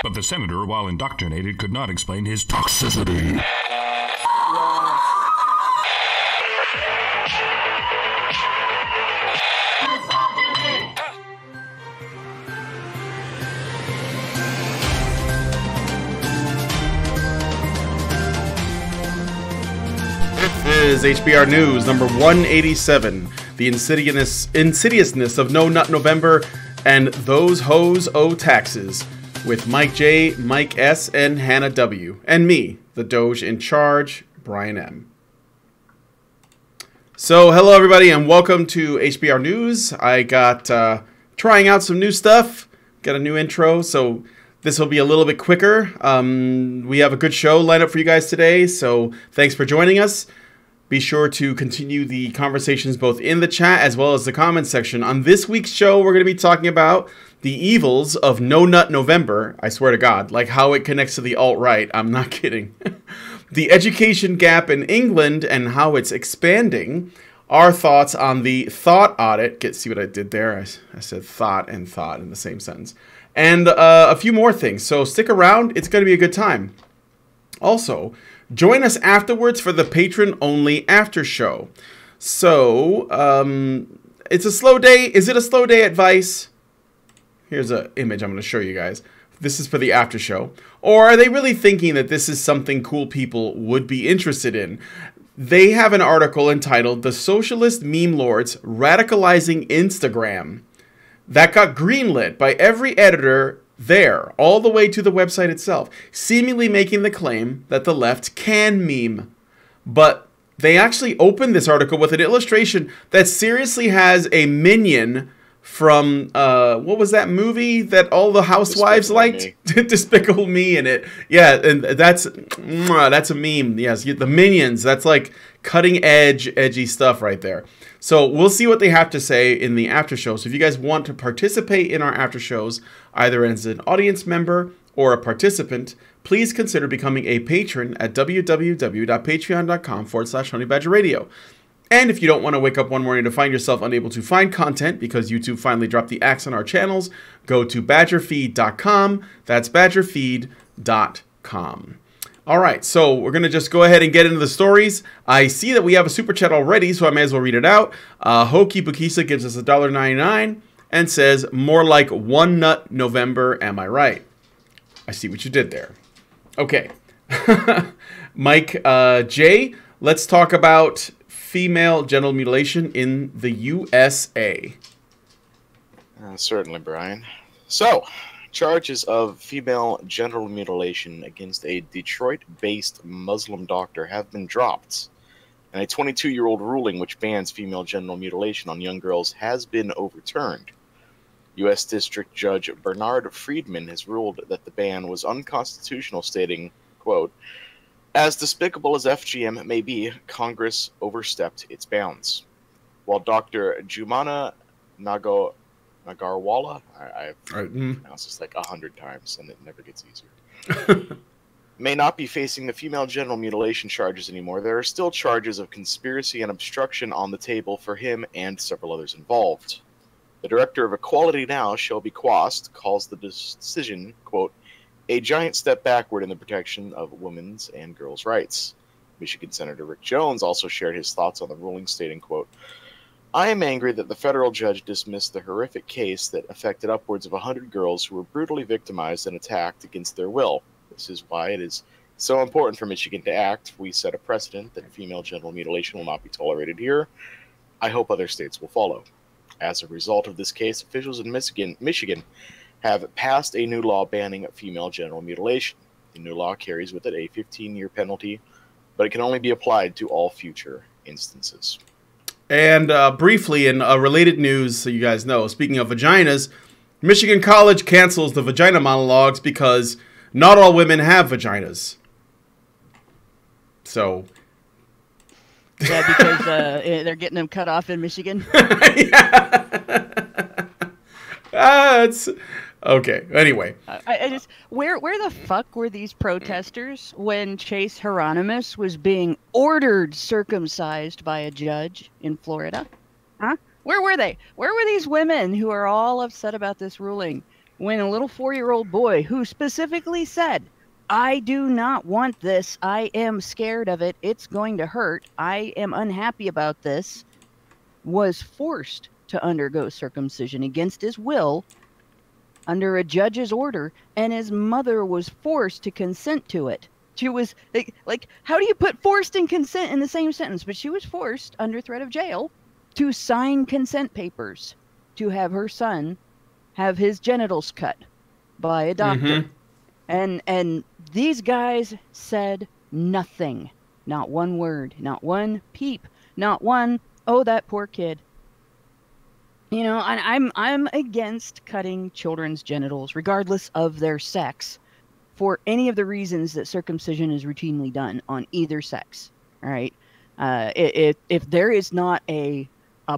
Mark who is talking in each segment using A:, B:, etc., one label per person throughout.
A: But the senator, while indoctrinated, could not explain his toxicity.
B: This is HBR News number 187, the insidiousness of No Nut November and those hoes owe taxes, with Mike J, Mike S, and Hannah W, and me, the Doge in charge, Brian M. So hello everybody and welcome to HBR News. I got trying out some new stuff, got a new intro, so this will be a little bit quicker. We have a good show lined up for you guys today, so thanks for joining us. Be sure to continue the conversations both in the chat as well as the comments section. On this week's show, we're going to be talking about the evils of No Nut November. I swear to God, like how it connects to the alt-right. I'm not kidding. The education gap in England and how it's expanding. Our thoughts on the thought audit. See what I did there? I said thought and thought in the same sentence. And a few more things. So stick around. It's going to be a good time. Also, join us afterwards for the patron-only after show. So, it's a slow day. Is it a slow day at Vice? Here's an image I'm going to show you guys. This is for the after show. Or are they really thinking that this is something cool people would be interested in? They have an article entitled "The Socialist Meme Lords Radicalizing Instagram" that got greenlit by every editor there, all the way to the website itself, seemingly making the claim that the left can meme. But they actually opened this article with an illustration that seriously has a minion from, what was that movie that all the housewives liked? Despicable Me in it. Yeah, and that's a meme. Yes, the minions, that's like cutting edge, edgy stuff right there. So we'll see what they have to say in the after show. So if you guys want to participate in our after shows, either as an audience member or a participant, please consider becoming a patron at www.patreon.com/honeybadgerradio. And if you don't want to wake up one morning to find yourself unable to find content because YouTube finally dropped the axe on our channels, go to badgerfeed.com. That's badgerfeed.com. All right, so we're going to just go ahead and get into the stories. I see that we have a super chat already, so I may as well read it out. Hoki Bukisa gives us $1.99 and says, "More like one nut November, am I right?" I see what you did there. Okay. Mike J, let's talk about female genital mutilation in the USA.
C: Certainly, Brian. So, charges of female genital mutilation against a Detroit-based Muslim doctor have been dropped, and a 22-year-old ruling which bans female genital mutilation on young girls has been overturned. U.S. District Judge Bernard Friedman has ruled that the ban was unconstitutional, stating, quote, "As despicable as FGM may be, Congress overstepped its bounds." While Dr. Jumana Nagarwala, I've pronounced this like 100 times and it never gets easier, may not be facing the female genital mutilation charges anymore, there are still charges of conspiracy and obstruction on the table for him and several others involved. The director of Equality Now, Shelby Quast, calls the decision, quote, "a giant step backward in the protection of women's and girls' rights." Michigan Senator Rick Jones also shared his thoughts on the ruling, stating, quote, "I am angry that the federal judge dismissed the horrific case that affected upwards of 100 girls who were brutally victimized and attacked against their will. This is why it is so important for Michigan to act. We set a precedent that female genital mutilation will not be tolerated here. I hope other states will follow." As a result of this case, officials in Michigan have passed a new law banning female genital mutilation. The new law carries with it a 15-year penalty, but it can only be applied to all future instances.
B: And briefly, in related news, so you guys know, speaking of vaginas, Michigan College cancels the vagina monologues because not all women have vaginas. So...
D: Yeah, because they're getting them cut off in Michigan.
B: Yeah. It's okay. Anyway,
D: I just where the fuck were these protesters when Chase Hieronymus was being ordered circumcised by a judge in Florida? Huh? Where were they? Where were these women who are all upset about this ruling? when a little 4-year-old boy who specifically said, I do not want this. I am scared of it. It's going to hurt. I am unhappy about this, was forced to undergo circumcision against his will under a judge's order, and his mother was forced to consent to it. She was like, how do you put forced and consent in the same sentence? But she was forced, under threat of jail, to sign consent papers to have her son have his genitals cut by a doctor. And these guys said nothing. Not one word, not one peep, not one, oh, that poor kid. You know, and I'm against cutting children's genitals, regardless of their sex, for any of the reasons that circumcision is routinely done on either sex. All right, if there is not a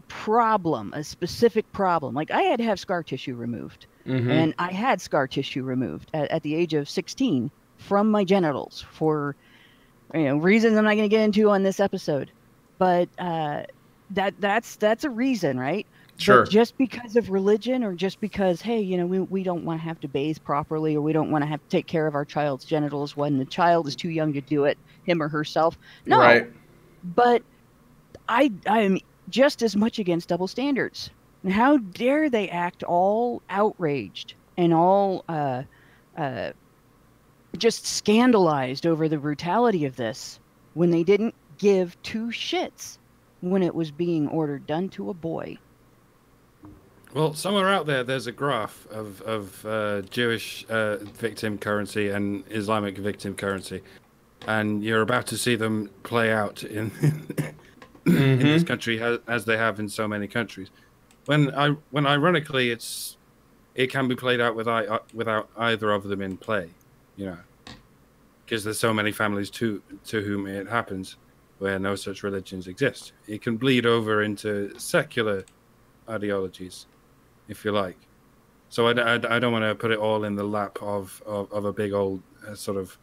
D: problem, a specific problem, like I had to have scar tissue removed, and I had scar tissue removed at the age of 16 from my genitals for reasons I'm not going to get into on this episode, but that's a reason, right?
B: Sure.
D: But just because of religion, or just because, hey, we don't want to have to bathe properly, or we don't want to have to take care of our child's genitals when the child is too young to do it, him or herself. No.
B: Right.
D: But I'm just as much against double standards. And how dare they act all outraged and all just scandalized over the brutality of this when they didn't give two shits when it was being ordered done to a boy.
E: Well, somewhere out there, there's a graph of Jewish victim currency and Islamic victim currency, and you're about to see them play out in this country as they have in so many countries. When ironically, it can be played out without either of them in play, because there's so many families to whom it happens where no such religions exist. It can bleed over into secular ideologies, if you like. So I don't want to put it all in the lap of a big old sort of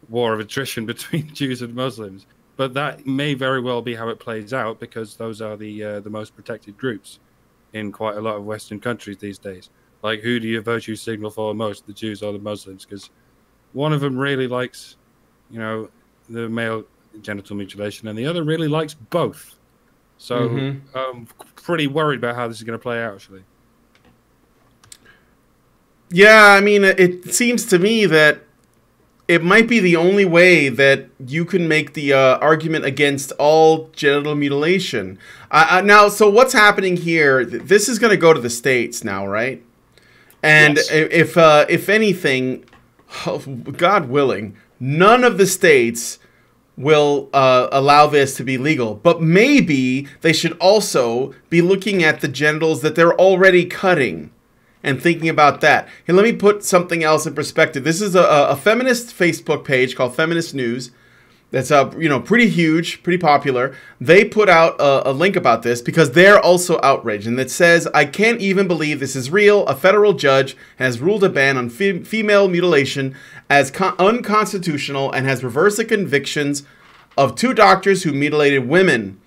E: war of attrition between Jews and Muslims. But that may very well be how it plays out, because those are the most protected groups in quite a lot of Western countries these days. Like, who do you virtue signal for most, the Jews or the Muslims? Because one of them really likes, the male genital mutilation, and the other really likes both. So I'm pretty worried about how this is going to play out, actually.
B: Yeah, I mean, it seems to me that it might be the only way that you can make the argument against all genital mutilation. Now, so what's happening here? This is going to go to the States now, right? And
C: Yes.
B: if anything, God willing, none of the states will allow this to be legal. But maybe they should also be looking at the genitals that they're already cutting and thinking about that. And let me put something else in perspective. This is a feminist Facebook page called Feminist News. That's pretty huge, pretty popular. They put out a link about this because they're also outraged, and it says, "I can't even believe this is real. A federal judge has ruled a ban on female mutilation as unconstitutional and has reversed the convictions of 2 doctors who mutilated women."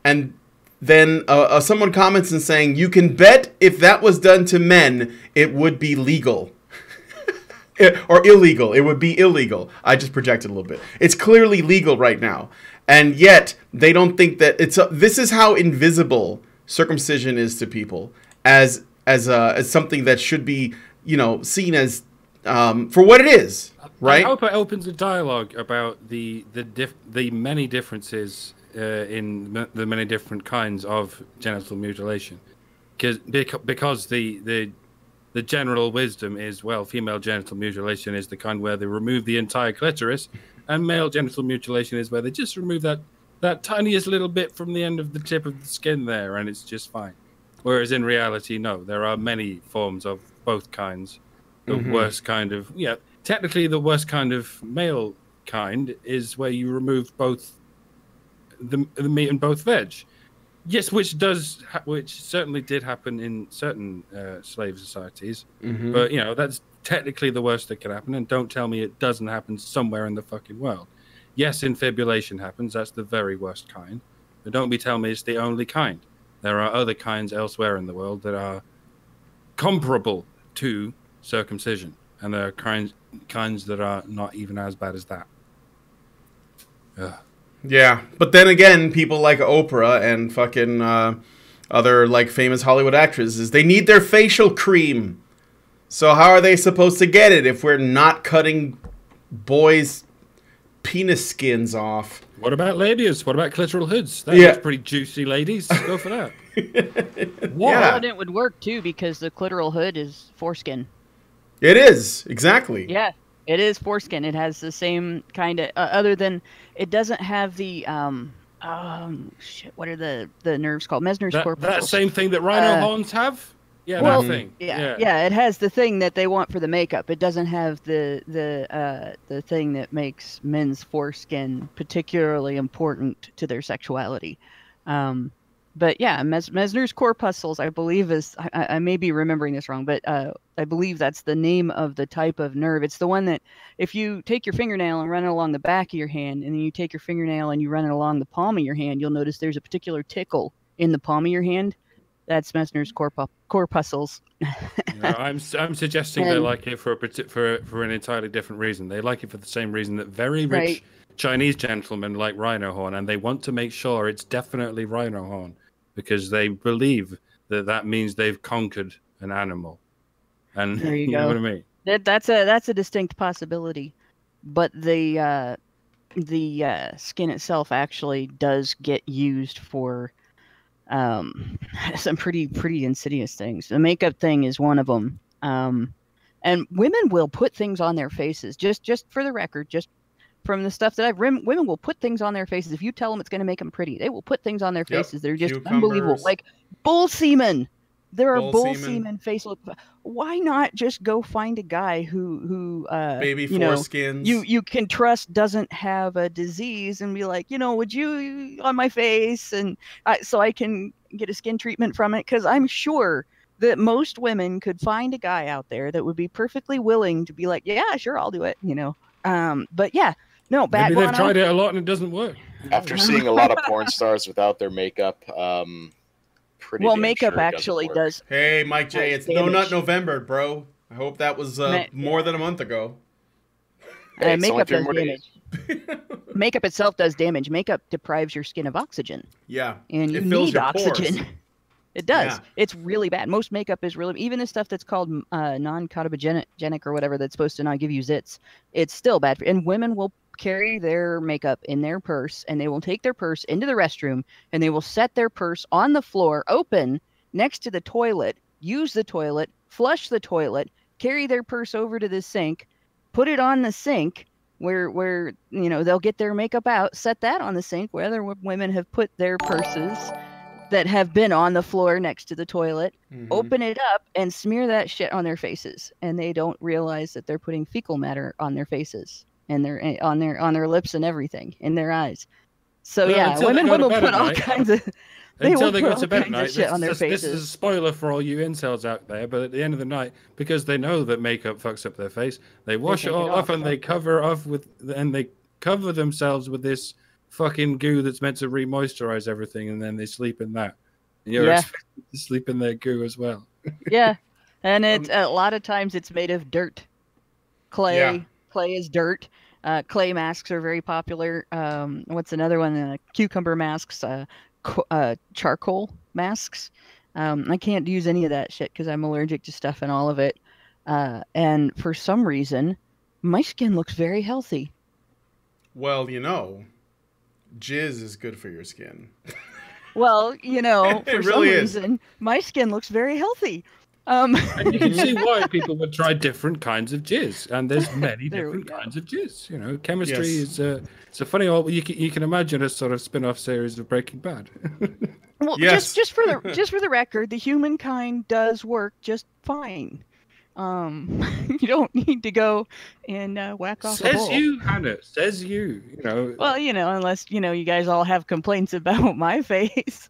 B: And then someone comments and saying, "You can bet if that was done to men, it would be legal." Or illegal. It would be illegal. I just projected a little bit. It's clearly legal right now. And yet, they don't think that this is how invisible circumcision is to people as something that should be, seen as for what it is, right?
E: I hope it opens a dialogue about the many differences in the many different kinds of genital mutilation, because the general wisdom is, well, female genital mutilation is the kind where they remove the entire clitoris, and male genital mutilation is where they just remove that tiniest little bit from the end of the tip of the skin there, and it's just fine. Whereas in reality, no, there are many forms of both kinds. The worst kind of, technically the worst kind of male kind is where you remove both the meat and both veg. Yes, which certainly did happen in certain slave societies, but that's technically the worst that can happen. And don't tell me it doesn't happen somewhere in the fucking world. Yes, infibulation happens. That's the very worst kind. But don't be telling me it's the only kind. There are other kinds elsewhere in the world that are comparable to circumcision, and there are kinds that are not even as bad as that. Ugh.
B: Yeah, but then again, people like Oprah and fucking other like famous Hollywood actresses, they need their facial cream. So how are they supposed to get it if we're not cutting boys' penis skins off?
E: What about ladies? What about clitoral hoods? That looks pretty juicy, ladies. Go for that.
B: Yeah.
D: And it would work too because the clitoral hood is foreskin.
B: It is, exactly.
D: Yeah, it is foreskin. It has the same kind of, other than it doesn't have the what are the nerves called? Mesner's corpuscles.
E: That same thing that rhino horns have. Yeah,
D: well,
E: that thing.
D: Yeah, it has the thing that they want for the makeup. It doesn't have the thing that makes men's foreskin particularly important to their sexuality. But yeah, Mesner's corpuscles, I believe, is I may be remembering this wrong, but I believe that's the name of the type of nerve. It's the one that if you take your fingernail and run it along the back of your hand, and then you take your fingernail and you run it along the palm of your hand, you'll notice there's a particular tickle in the palm of your hand. That's Mesner's corpuscles.
E: I'm suggesting they like it for an entirely different reason. They like it for the same reason that very rich Chinese gentlemen like rhino horn, and they want to make sure it's definitely rhino horn because they believe that means they've conquered an animal. And
D: there you go.
E: Know what I mean?
D: That's a distinct possibility, but the skin itself actually does get used for some pretty insidious things. The makeup thing is one of them. And women will put things on their faces. Just for the record, just from the stuff that women will put things on their faces. If you tell them it's going to make them pretty, they will put things on their faces. They're just unbelievable. Like bull semen. There are bull semen facial. Why not just go find a guy who
B: baby foreskins
D: you can trust doesn't have a disease and be like, would you on my face and so I can get a skin treatment from it? Because I'm sure that most women could find a guy out there that would be perfectly willing to be like, yeah, sure, I'll do it. But yeah, no.
E: Maybe they've tried it a lot and it doesn't work.
C: After seeing a lot of porn stars without their makeup.
D: Makeup actually does.
B: Hey, Mike J, it's No Nut November, bro. I hope that was more than a month ago.
D: Makeup does damage. Makeup itself does damage. Makeup deprives your skin of oxygen.
B: Yeah,
D: and you need oxygen. It does. Yeah. It's really bad. Most makeup is really, even the stuff that's called non-carcinogenic or whatever that's supposed to not give you zits, it's still bad. And women will carry their makeup in their purse, and they will take their purse into the restroom, and they will set their purse on the floor, open, next to the toilet, use the toilet, flush the toilet, carry their purse over to the sink, put it on the sink, where they'll get their makeup out, set that on the sink, where other women have put their purses that have been on the floor next to the toilet, open it up and smear that shit on their faces, and they don't realize that they're putting fecal matter on their faces and on their lips and everything, in their eyes. So women will put all kinds of
E: until they go to bed at night. This is a spoiler for all you incels out there, but at the end of the night, because they know that makeup fucks up their face, they wash it all off and they cover themselves with this fucking goo that's meant to re-moisturize everything, and then they sleep in that. And you're expected to sleep in their goo as well.
D: Yeah, and it's a lot of times it's made of dirt, clay. Yeah. Clay is dirt. Clay masks are very popular. What's another one? Cucumber masks, charcoal masks. I can't use any of that shit because I'm allergic to stuff and all of it. And for some reason, my skin looks very healthy.
B: Well, jizz is good for your skin.
D: Well, for some reason, my skin looks very healthy.
E: And you can see why people would try different kinds of jizz, and there's many different kinds of jizz. Chemistry is it's a funny old. You can imagine a sort of spin-off series of Breaking Bad.
D: Well, just for the record, the humankind does work just fine. You don't need to go and whack off.
E: Says you, Hannah. Says you.
D: Well, unless you guys all have complaints about my face.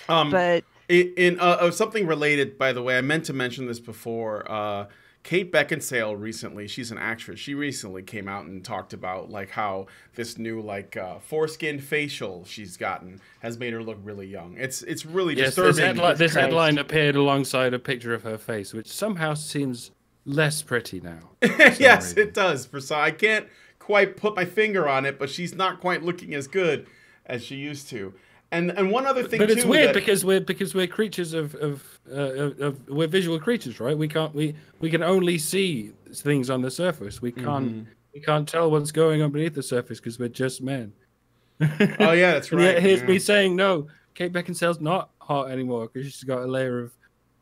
B: But in something related, by the way, I meant to mention this before. Kate Beckinsale recently, she's an actress. She recently came out and talked about like how this new like foreskin facial she's gotten has made her look really young. It's really disturbing.
E: This headline appeared alongside a picture of her face, which somehow seems less pretty now.
B: Yes, it does. I can't quite put my finger on it, but she's not quite looking as good as she used to. And one other thing,
E: but it's
B: too,
E: weird because we're creatures of we're visual creatures, right? We can only see things on the surface. We can't tell what's going on beneath the surface because we're just men.
B: Oh yeah, that's right.
E: Yeah, here's me saying no. Kate Beckinsale's not hot anymore because she's got a layer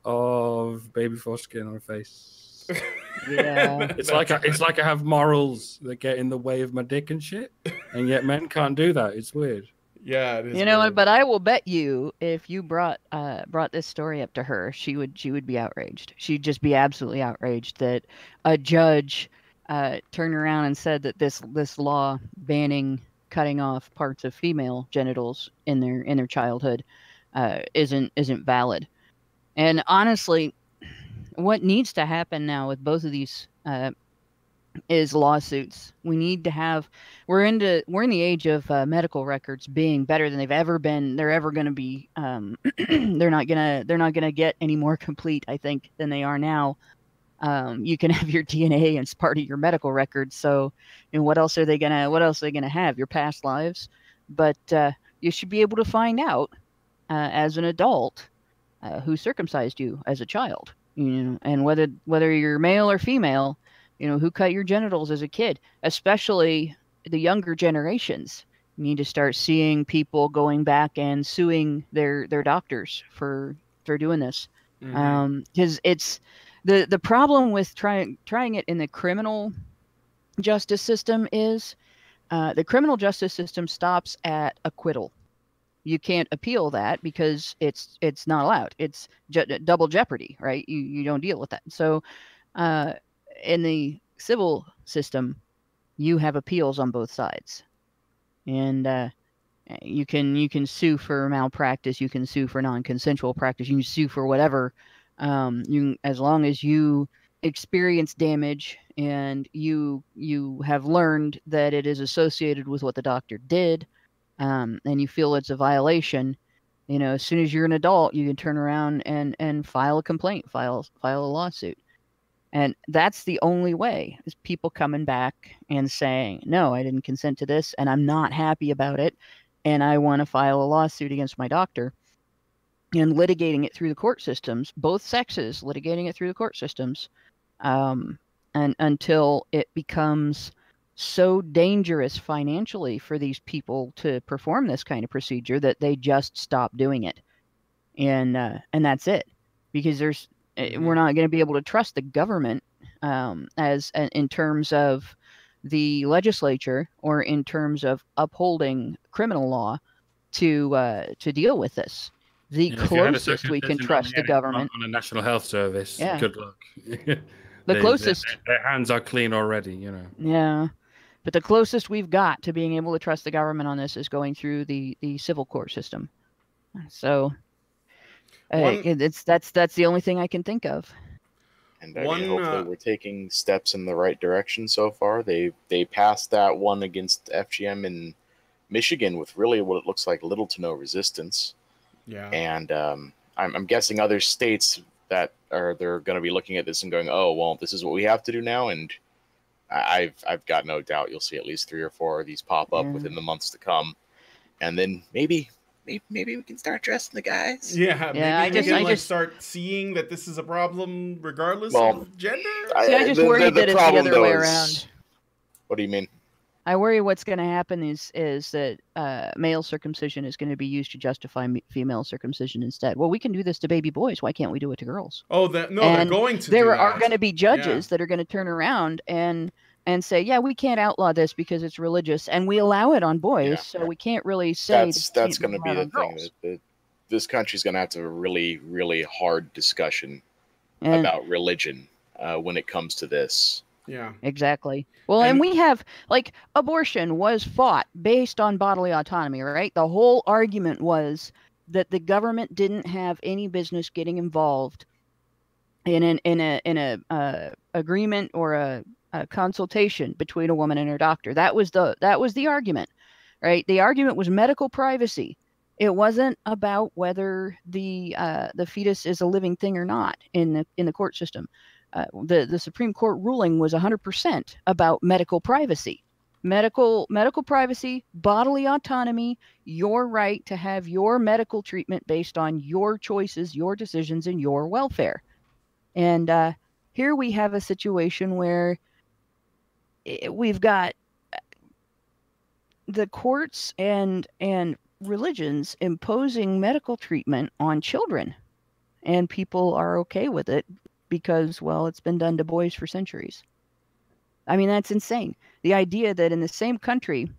E: of baby foreskin on her face.
D: Yeah,
E: it's like I have morals that get in the way of my dick and shit, and yet men can't do that. It's weird.
B: Yeah, it is.
D: You know what? But I will bet you, if you brought this story up to her, she would be outraged. She'd just be absolutely outraged that a judge turned around and said that this law banning cutting off parts of female genitals in their childhood isn't valid. And honestly, what needs to happen now with both of these is lawsuits. We need to have. We're in the age of medical records being better than they've ever been. They're ever going to be. They're not gonna get any more complete, I think, than they are now. You can have your DNA as part of your medical records. So, what else are they gonna have? Your past lives, but you should be able to find out as an adult who circumcised you as a child. And whether you're male or female. Who cut your genitals as a kid, especially the younger generations. You need to start seeing people going back and suing their doctors for doing this. Because it's the problem with trying it in the criminal justice system is the criminal justice system stops at acquittal. You can't appeal that because it's not allowed. It's double jeopardy, right? You don't deal with that. So in the civil system, you have appeals on both sides, and you can sue for malpractice, you can sue for non-consensual practice, you can sue for whatever. As long as you experience damage and you have learned that it is associated with what the doctor did, and you feel it's a violation. As soon as you're an adult, you can turn around and file a complaint, file a lawsuit. And that's the only way, is people coming back and saying, no, I didn't consent to this, and I'm not happy about it, and I want to file a lawsuit against my doctor, and litigating it through the court systems, both sexes litigating it through the court systems, and until it becomes so dangerous financially for these people to perform this kind of procedure that they just stop doing it. And that's it, because we're not going to be able to trust the government in terms of the legislature or in terms of upholding criminal law to deal with this. The closest we can trust the government
E: on a National Health Service.
D: Yeah.
E: Good luck.
D: Closest
E: their hands are clean already.
D: Yeah, but the closest we've got to being able to trust the government on this is going through the civil court system. So. That's the only thing I can think of.
C: And hopefully we're taking steps in the right direction so far. They passed that one against FGM in Michigan with really what it looks like little to no resistance.
B: Yeah.
C: And I'm guessing other states they're going to be looking at this and going, oh well, this is what we have to do now. And I've got no doubt you'll see at least 3 or 4 of these pop up within the months to come, and then maybe we can start dressing the guys.
B: Yeah,
D: I just
B: start seeing that this is a problem regardless of gender.
D: I just worry that it's the other way around.
C: What do you mean?
D: I worry what's going to happen is that male circumcision is going to be used to justify female circumcision instead. Well, we can do this to baby boys. Why can't we do it to girls?
B: Oh, they're going to.
D: There are going to be judges that are going to turn around and say, yeah, we can't outlaw this because it's religious, and we allow it on boys, so we can't really say
C: that's going to be the thing. That this country's going to have to have a really, really hard discussion about religion when it comes to this.
B: Yeah,
D: exactly. Well, and we have, abortion was fought based on bodily autonomy, right? The whole argument was that the government didn't have any business getting involved in a agreement or a consultation between a woman and her doctor. That was the argument, right? The argument was medical privacy. It wasn't about whether the fetus is a living thing or not in the court system. The Supreme Court ruling was 100% about medical privacy. Medical privacy, bodily autonomy, your right to have your medical treatment based on your choices, your decisions, and your welfare. And here we have a situation where we've got the courts and religions imposing medical treatment on children, and people are okay with it because, well, it's been done to boys for centuries. I mean, that's insane. The idea that in the same country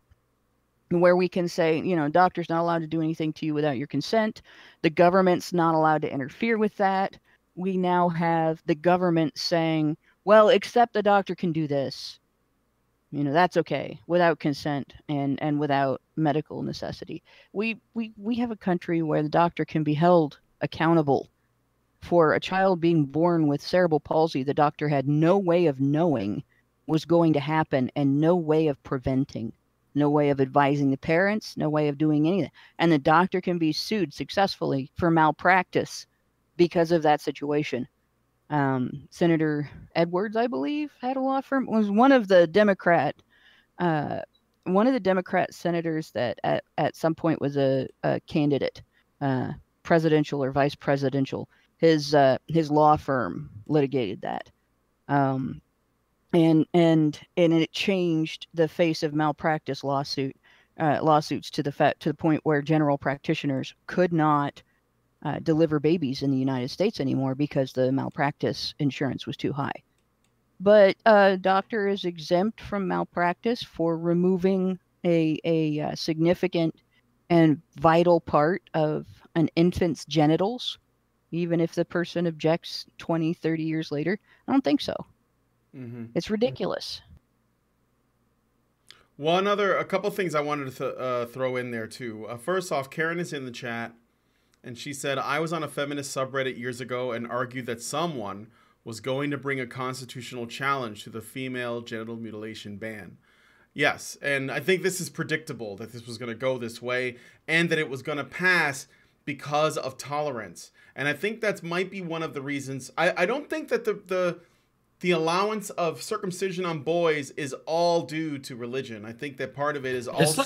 D: where we can say, doctor's not allowed to do anything to you without your consent, the government's not allowed to interfere with that. We now have the government saying, well, except the doctor can do this. That's okay without consent and without medical necessity. We have a country where the doctor can be held accountable for a child being born with cerebral palsy the doctor had no way of knowing was going to happen and no way of preventing, no way of advising the parents, no way of doing anything. And the doctor can be sued successfully for malpractice because of that situation. Senator Edwards, I believe, had a law firm. Was one of the Democrat senators that at some point was a candidate, presidential or vice presidential. His law firm litigated that, and it changed the face of malpractice lawsuits to the point where general practitioners could not deliver babies in the United States anymore because the malpractice insurance was too high. But a doctor is exempt from malpractice for removing a significant and vital part of an infant's genitals, even if the person objects 20, 30 years later. I don't think so. Mm-hmm. It's ridiculous.
B: A couple things I wanted to throw in there too. First off, Karen is in the chat. And she said, I was on a feminist subreddit years ago and argued that someone was going to bring a constitutional challenge to the female genital mutilation ban. Yes, and I think this is predictable that this was going to go this way and that it was going to pass because of tolerance. And I think that might be one of the reasons. I don't think that the allowance of circumcision on boys is all due to religion. I think that part of it is also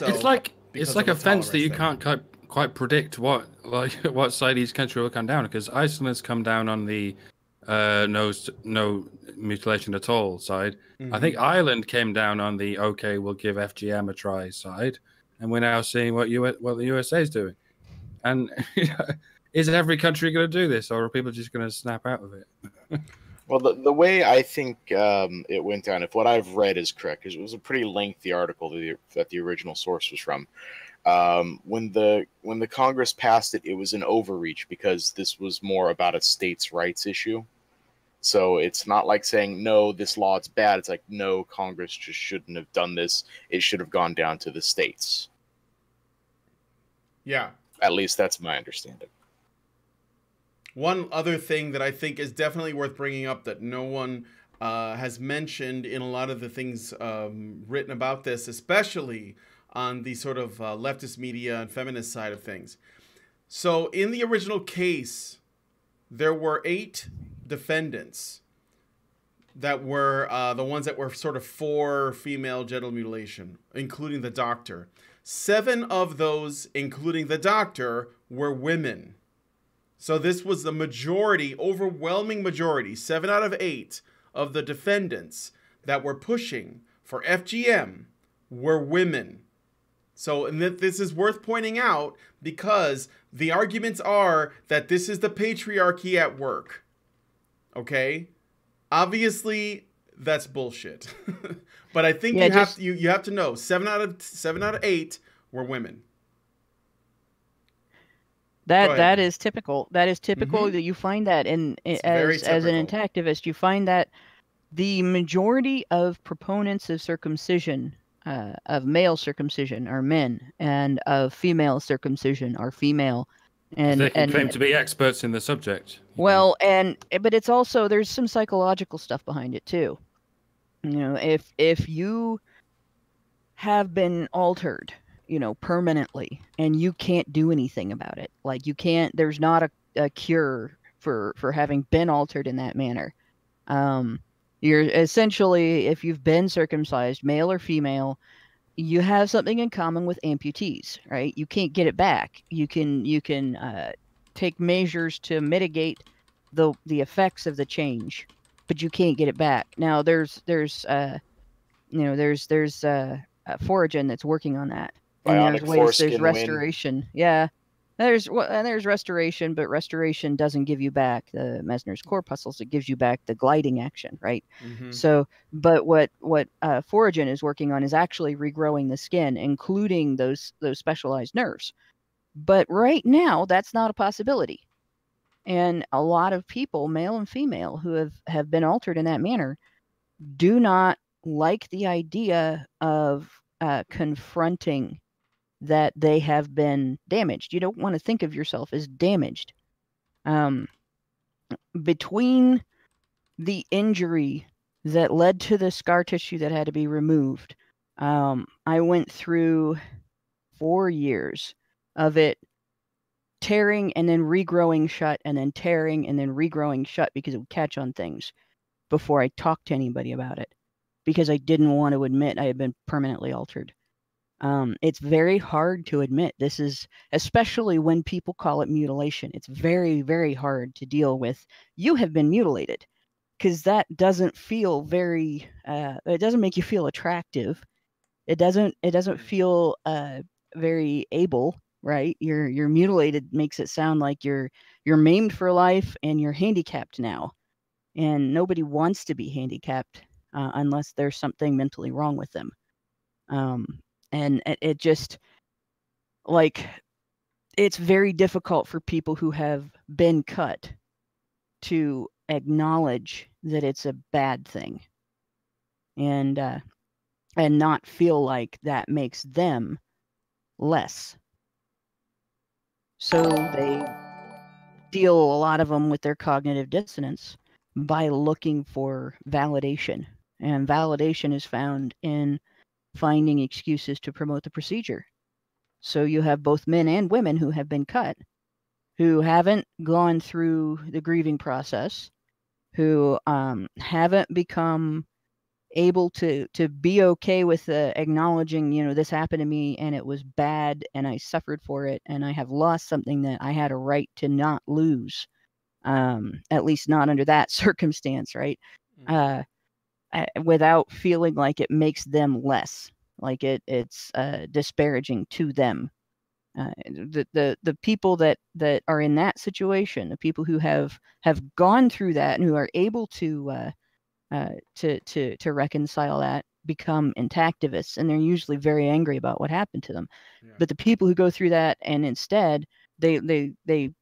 E: it's like a fence that you can't quite predict what side each country will come down, because Iceland has come down on the no mutilation at all side. Mm-hmm. I think Ireland came down on the okay, we'll give FGM a try side, and we're now seeing what the USA is doing. And is every country going to do this, or are people just going to snap out of it?
C: Well, the way I think it went down, if what I've read is correct, because it was a pretty lengthy article that the original source was from. When the Congress passed it, it was an overreach because this was more about a states' rights issue. So it's not like saying, no, this law is bad. It's like, no, Congress just shouldn't have done this. It should have gone down to the states.
B: Yeah.
C: At least that's my understanding.
B: One other thing that I think is definitely worth bringing up that no one has mentioned in a lot of the things written about this, especially on the sort of leftist media and feminist side of things. So in the original case, there were 8 defendants that were the ones that were sort of for female genital mutilation, including the doctor. 7 of those, including the doctor, were women. So this was the majority, overwhelming majority, 7 out of 8 of the defendants that were pushing for FGM were women. So and this is worth pointing out because the arguments are that this is the patriarchy at work. Okay? Obviously, that's bullshit. But I think you have to know 7 out of 8 were women.
D: That is typical. That is typical
B: Mm-hmm.
D: that you find that as an activist, you find that the majority of proponents of circumcision, of male circumcision, are men, and of female circumcision are female.
E: They can claim to be experts in the subject.
D: Well, but it's also, there's some psychological stuff behind it too. You know, if you have been altered, you know, permanently, and you can't do anything about it, like you can't, there's not a cure for having been altered in that manner. You're essentially, if you've been circumcised, male or female, you have something in common with amputees, right? You can't get it back. You can take measures to mitigate the effects of the change, but you can't get it back. Now there's Foragen that's working on that. And there's restoration. Yeah. There's restoration, but restoration doesn't give you back the Mesner's corpuscles. It gives you back the gliding action, right? So, but what Foragen is working on is actually regrowing the skin, including those specialized nerves. But right now, that's not a possibility. And a lot of people, male and female, who have been altered in that manner, do not like the idea of confronting that they have been damaged. You don't want to think of yourself as damaged. Between the injury that led to the scar tissue that had to be removed, I went through 4 years of it tearing and then regrowing shut, and then tearing and then regrowing shut, because it would catch on things before I talked to anybody about it, because I didn't want to admit I had been permanently altered. It's very hard to admit. This is, especially when people call it mutilation, it's very, very hard to deal with. You have been mutilated, because that doesn't feel very, it doesn't make you feel attractive. It doesn't feel very able, right? You're mutilated makes it sound like you're maimed for life and you're handicapped now. And nobody wants to be handicapped unless there's something mentally wrong with them. And it just, like, it's very difficult for people who have been cut to acknowledge that it's a bad thing, and not feel like that makes them less. So they deal, a lot of them, with their cognitive dissonance by looking for validation. And validation is found in finding excuses to promote the procedure. So you have both men and women who have been cut, who haven't gone through the grieving process, who haven't become able to be okay with acknowledging, you know, this happened to me and it was bad and I suffered for it and I have lost something that I had a right to not lose, at least not under that circumstance, right? Without feeling like it makes them less, like it's disparaging to them. The people that are in that situation, the people who have gone through that and who are able to reconcile that, become intactivists, and they're usually very angry about what happened to them. Yeah. But the people who go through that and instead they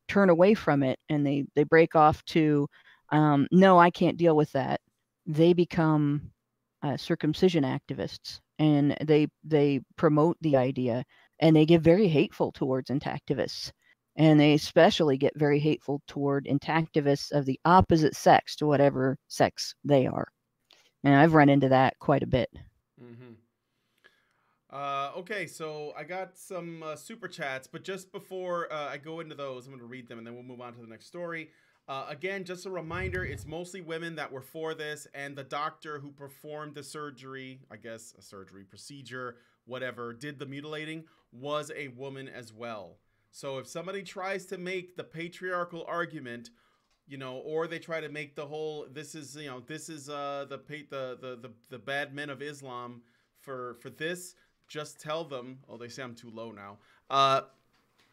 D: turn away from it and they break off to no, I can't deal with that. They become circumcision activists, and they promote the idea, and they get very hateful towards intactivists, and they especially get very hateful toward intactivists of the opposite sex to whatever sex they are. And I've run into that quite a bit.
B: Okay, so I got some super chats, but just before I go into those, I'm going to read them, and then we'll move on to the next story. Again, just a reminder, it's mostly women that were for this, and the doctor who performed the surgery, I guess a surgery procedure, whatever, did the mutilating, was a woman as well. So if somebody tries to make the patriarchal argument, you know, or they try to make the whole, this is the bad men of Islam for this, just tell them, oh, they say I'm too low now.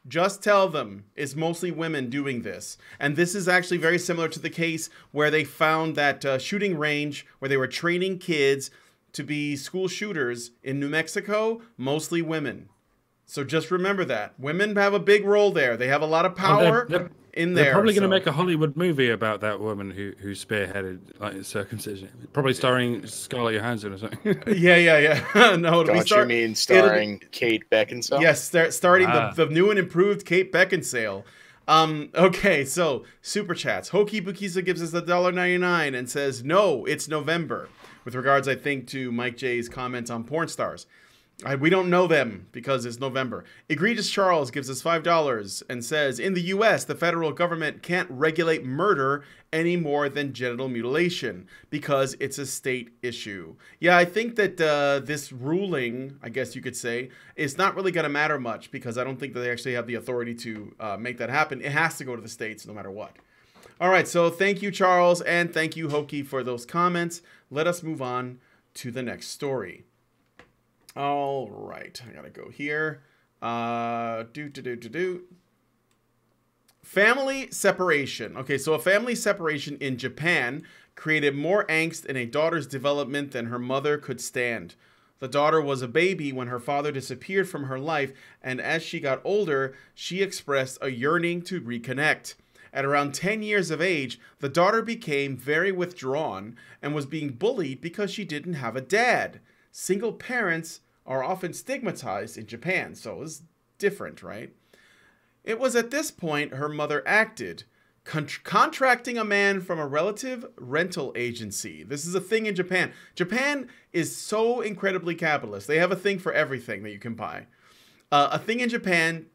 B: Just tell them it's mostly women doing this. And this is actually very similar to the case where they found that shooting range where they were training kids to be school shooters in New Mexico, mostly women. So just remember that. Women have a big role there. They have a lot of power in there.
E: They're probably going to make a Hollywood movie about that woman who spearheaded like circumcision. Probably starring Scarlett Johansson or something.
B: Yeah. No,
C: you mean starring Kate Beckinsale?
B: Yes, starting the new and improved Kate Beckinsale. Okay, so super chats. Hoki Bukisa gives us $1.99 and says, no, it's November. With regards, I think, to Mike J's comment on porn stars. We don't know them because it's November. Egregious Charles gives us $5 and says, in the U.S., the federal government can't regulate murder any more than genital mutilation because it's a state issue. Yeah, I think that this ruling, I guess you could say, is not really going to matter much because I don't think that they actually have the authority to make that happen. It has to go to the states no matter what. All right, so thank you, Charles, and thank you, Hoki, for those comments. Let us move on to the next story. All right, I gotta go here. Family separation. Okay, so a family separation in Japan created more angst in a daughter's development than her mother could stand. The daughter was a baby when her father disappeared from her life, and as she got older, she expressed a yearning to reconnect. At around 10 years of age, the daughter became very withdrawn and was being bullied because she didn't have a dad. Single parents are often stigmatized in Japan, so it's different, right? It was at this point her mother acted, contracting a man from a relative rental agency. This is a thing in Japan. Japan is so incredibly capitalist. They have a thing for everything that you can buy. A thing in Japan,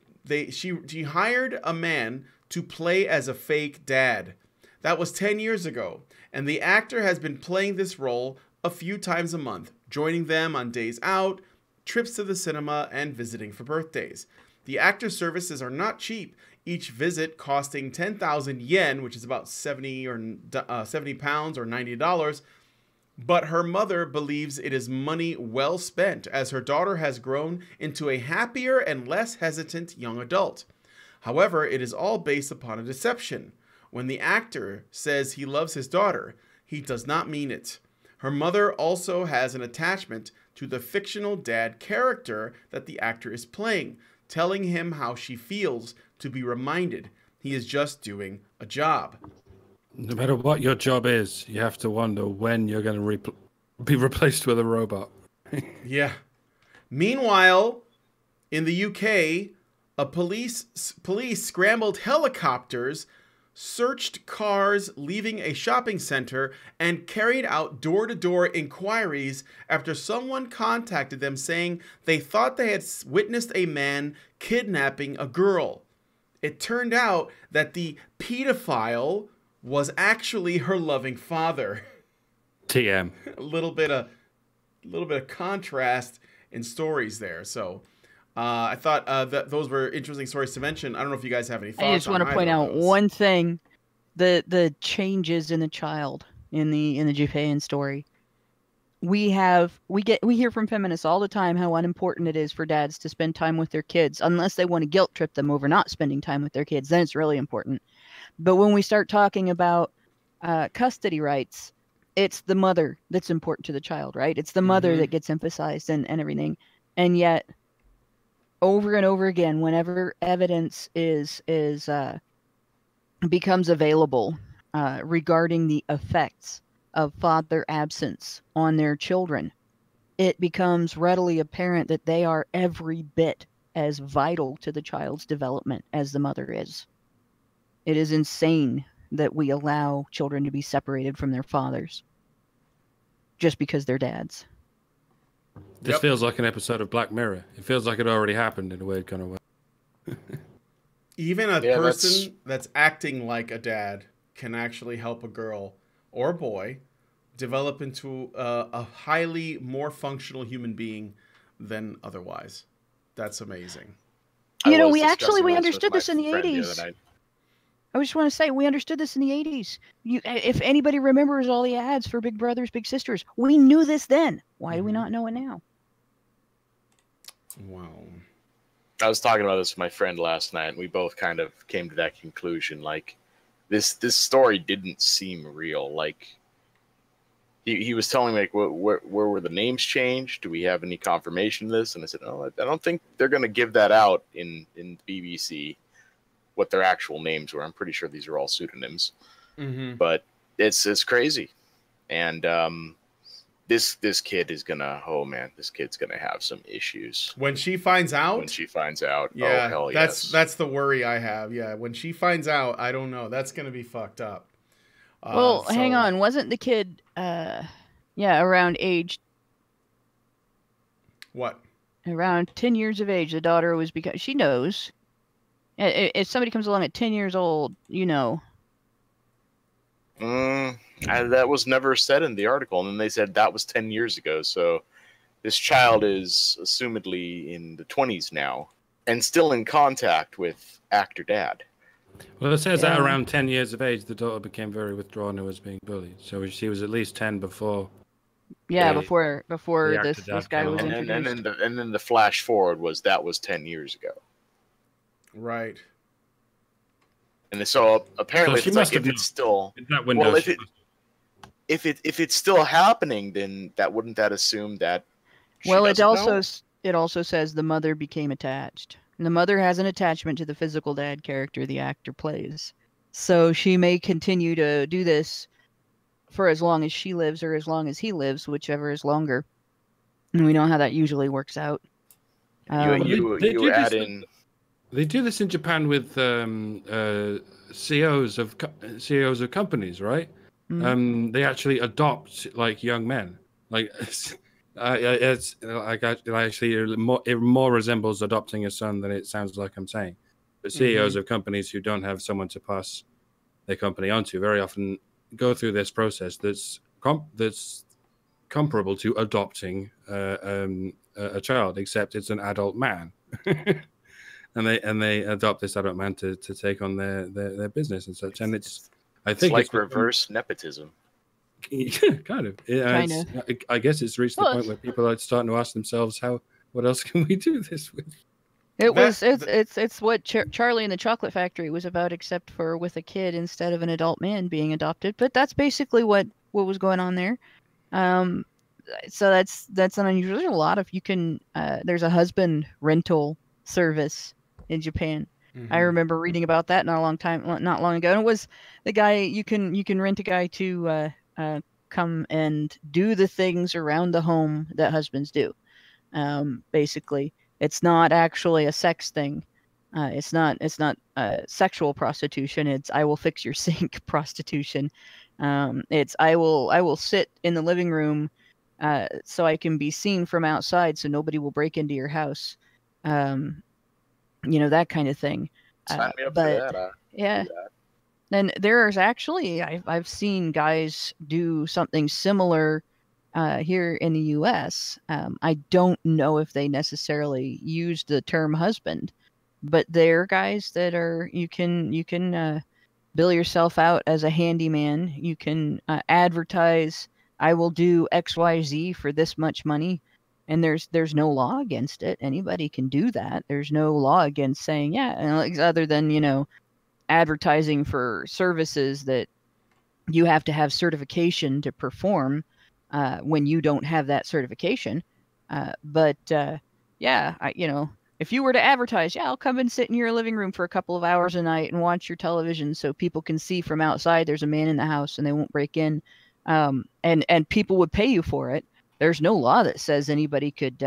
B: she hired a man to play as a fake dad. That was 10 years ago, and the actor has been playing this role a few times a month, joining them on days out, trips to the cinema, and visiting for birthdays. The actor's services are not cheap, each visit costing 10,000 yen, which is about 70 pounds or $90. But her mother believes it is money well spent, as her daughter has grown into a happier and less hesitant young adult. However, it is all based upon a deception. When the actor says he loves his daughter, he does not mean it. Her mother also has an attachment to the fictional dad character that the actor is playing, telling him how she feels to be reminded he is just doing a job.
E: No matter what your job is, you have to wonder when you're going to be replaced with a robot.
B: Yeah. Meanwhile, in the UK, police scrambled helicopters, searched cars leaving a shopping center, and carried out door-to-door inquiries after someone contacted them saying they thought they had witnessed a man kidnapping a girl. It turned out that the pedophile was actually her loving father.
E: TM.
B: a little bit of contrast in stories there. So I thought that those were interesting stories to mention. I don't know if you guys have any thoughts.
D: I just want to point out one thing: the changes in the child in the Japan story. We hear from feminists all the time how unimportant it is for dads to spend time with their kids, unless they want to guilt trip them over not spending time with their kids. Then it's really important. But when we start talking about custody rights, it's the mother that's important to the child, right? It's the mother that gets emphasized and everything. And yet, over and over again, whenever evidence becomes available regarding the effects of father absence on their children, it becomes readily apparent that they are every bit as vital to the child's development as the mother is. It is insane that we allow children to be separated from their fathers just because they're dads.
E: This feels like an episode of Black Mirror. It feels like it already happened in a weird kind of way.
B: Even a person that's acting like a dad can actually help a girl or a boy develop into a highly more functional human being than otherwise. That's amazing.
D: We understood this in the 80s. I just want to say, we understood this in the 80s. If anybody remembers all the ads for Big Brothers, Big Sisters, we knew this then. Why do we not know it now?
B: Wow.
C: I was talking about this with my friend last night, and we both kind of came to that conclusion. Like, this story didn't seem real. Like, he was telling me, like, where were the names changed? Do we have any confirmation of this? And I said, oh, I don't think they're going to give that out in BBC, what their actual names were. I'm pretty sure these are all pseudonyms. But it's crazy. And this kid is gonna, oh man, this kid's gonna have some issues
B: When she finds out.
C: when she finds out.
B: Yeah,
C: oh hell
B: that's the worry I have. Yeah, when she finds out, I don't know. That's gonna be fucked up.
D: Well, hang on. Wasn't the kid, around age,
B: What?
D: around 10 years of age? The daughter was, because she knows. If somebody comes along at 10 years old, you know.
C: That was never said in the article, and then they said that was 10 years ago. So this child is assumedly in the 20s now, and still in contact with actor dad.
E: Well, it says that around 10 years of age, the daughter became very withdrawn and was being bullied. So she was at least 10 before.
D: Yeah, before this guy was
C: and
D: introduced.
C: then the flash forward was 10 years ago.
B: Right.
C: And so apparently,
E: So she
C: it's
E: must
C: like if
E: have
C: it's still
E: In that window.
C: well, if it's still happening, then wouldn't that assume that?
D: Well, it
C: know?
D: also says the mother became attached. And the mother has an attachment to the physical dad character the actor plays. So she may continue to do this for as long as she lives or as long as he lives, whichever is longer. And we know how that usually works out.
C: You add in.
E: They do this in Japan with CEOs of companies, right? They actually adopt like young men. Like it's like actually it more resembles adopting a son than it sounds like I'm saying. But CEOs of companies who don't have someone to pass their company onto very often go through this process that's comparable to adopting a child, except it's an adult man. And they adopt this adult man to take on their business and such, and I think
C: it's like reverse nepotism.
E: Kind of. I guess it's reached the point where people are starting to ask themselves, what else can we do this with?
D: It's what Charlie and the Chocolate Factory was about, except for with a kid instead of an adult man being adopted. But that's basically what was going on there. So that's not unusual. There's a lot of there's a husband rental service in Japan. I remember reading about that not long ago. And it was the guy you can rent a guy to come and do the things around the home that husbands do. Basically, it's not actually a sex thing. It's not sexual prostitution. It's I will fix your sink prostitution. It's I will sit in the living room so I can be seen from outside, so nobody will break into your house. That kind of thing.
C: Sign me up for that.
D: Yeah. And there's actually I've seen guys do something similar here in the U.S. I don't know if they necessarily use the term husband, but they're guys that are you can bill yourself out as a handyman. You can advertise, I will do XYZ for this much money. And there's no law against it. Anybody can do that. There's no law against saying, other than, advertising for services that you have to have certification to perform when you don't have that certification. If you were to advertise, I'll come and sit in your living room for a couple of hours a night and watch your television so people can see from outside there's a man in the house and they won't break in. And people would pay you for it. There's no law that says anybody could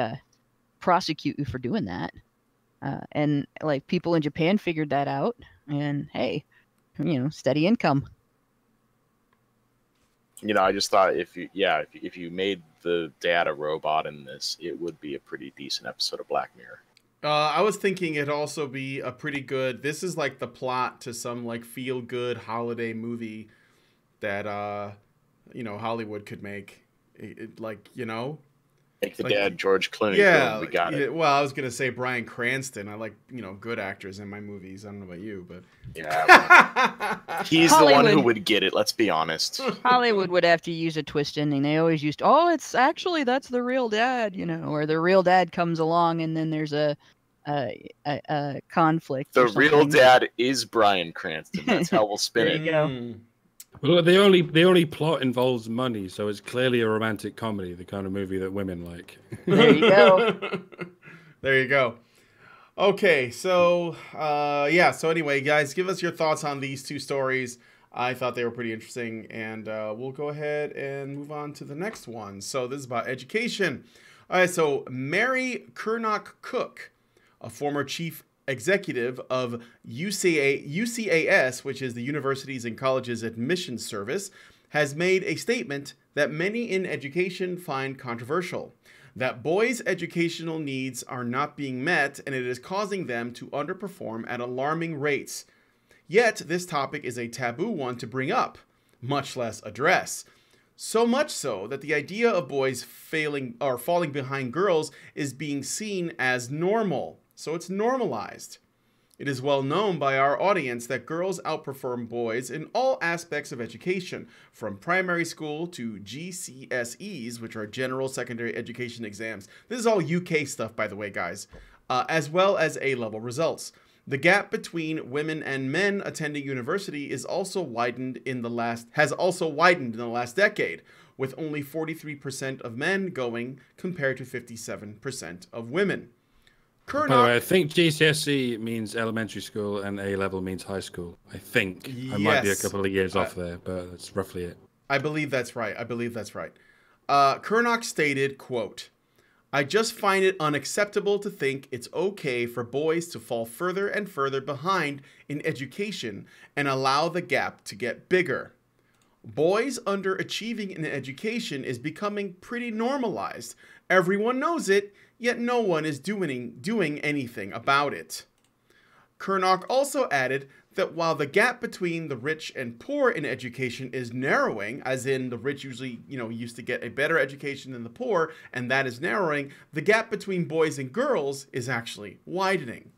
D: prosecute you for doing that. And like people in Japan figured that out, and hey, steady income.
C: I just thought if you made the dad a robot in this, it would be a pretty decent episode of Black Mirror.
B: I was thinking it'd also be a pretty good. This is like the plot to some like feel good holiday movie that Hollywood could make. Make
C: the dad George Clooney.
B: Yeah,
C: we got it.
B: Well, I was gonna say Bryan Cranston. I like good actors in my movies. I don't know about you, but
C: he's Hollywood. The one who would get it. Let's be honest.
D: Hollywood would have to use a twist ending. They always used, it's actually that's the real dad, or the real dad comes along and then there's a conflict.
C: The real dad is Bryan Cranston. That's how we'll spin it.
D: There you go.
E: Well, the only plot involves money, so it's clearly a romantic comedy, the kind of movie that women like.
D: There you go.
B: There you go. Okay, so so anyway, guys, give us your thoughts on these two stories. I thought they were pretty interesting, and we'll go ahead and move on to the next one. So this is about education. All right, so Mary Kernock Cook, a former chief executive of UCAS, which is the Universities and Colleges Admissions Service, has made a statement that many in education find controversial, that boys' educational needs are not being met and it is causing them to underperform at alarming rates. Yet, this topic is a taboo one to bring up, much less address. So much so that the idea of boys failing or falling behind girls is being seen as normal. So it's normalized. It is well known by our audience that girls outperform boys in all aspects of education, from primary school to GCSEs, which are General Secondary Education Exams. This is all UK stuff, by the way, guys, as well as A-level results. The gap between women and men attending university has also widened in the last decade, with only 43% of men going compared to 57% of women.
E: By the way, I think GCSE means elementary school and A-level means high school. I think.
B: Yes.
E: I might be a couple of years off there, but that's roughly it.
B: I believe that's right. Kernock stated, quote, "I just find it unacceptable to think it's okay for boys to fall further and further behind in education and allow the gap to get bigger. Boys underachieving in education is becoming pretty normalized. Everyone knows it, yet no one is doing anything about it." Kernock also added that while the gap between the rich and poor in education is narrowing, as in the rich usually, used to get a better education than the poor, and that is narrowing, the gap between boys and girls is actually widening.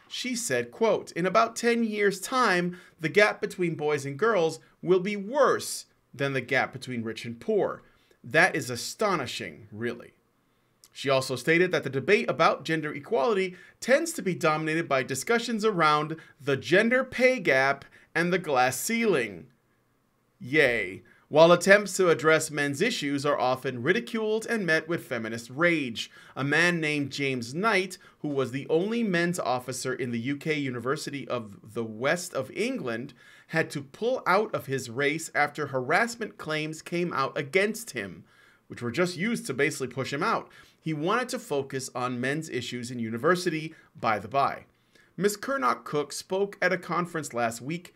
B: She said, quote, "In about 10 years' time, the gap between boys and girls will be worse than the gap between rich and poor. That is astonishing, really." She also stated that the debate about gender equality tends to be dominated by discussions around the gender pay gap and the glass ceiling. Yay. While attempts to address men's issues are often ridiculed and met with feminist rage. A man named James Knight, who was the only men's officer in the UK University of the West of England, had to pull out of his race after harassment claims came out against him, which were just used to basically push him out. He wanted to focus on men's issues in university, by the by. Ms. Kernock Cook spoke at a conference last week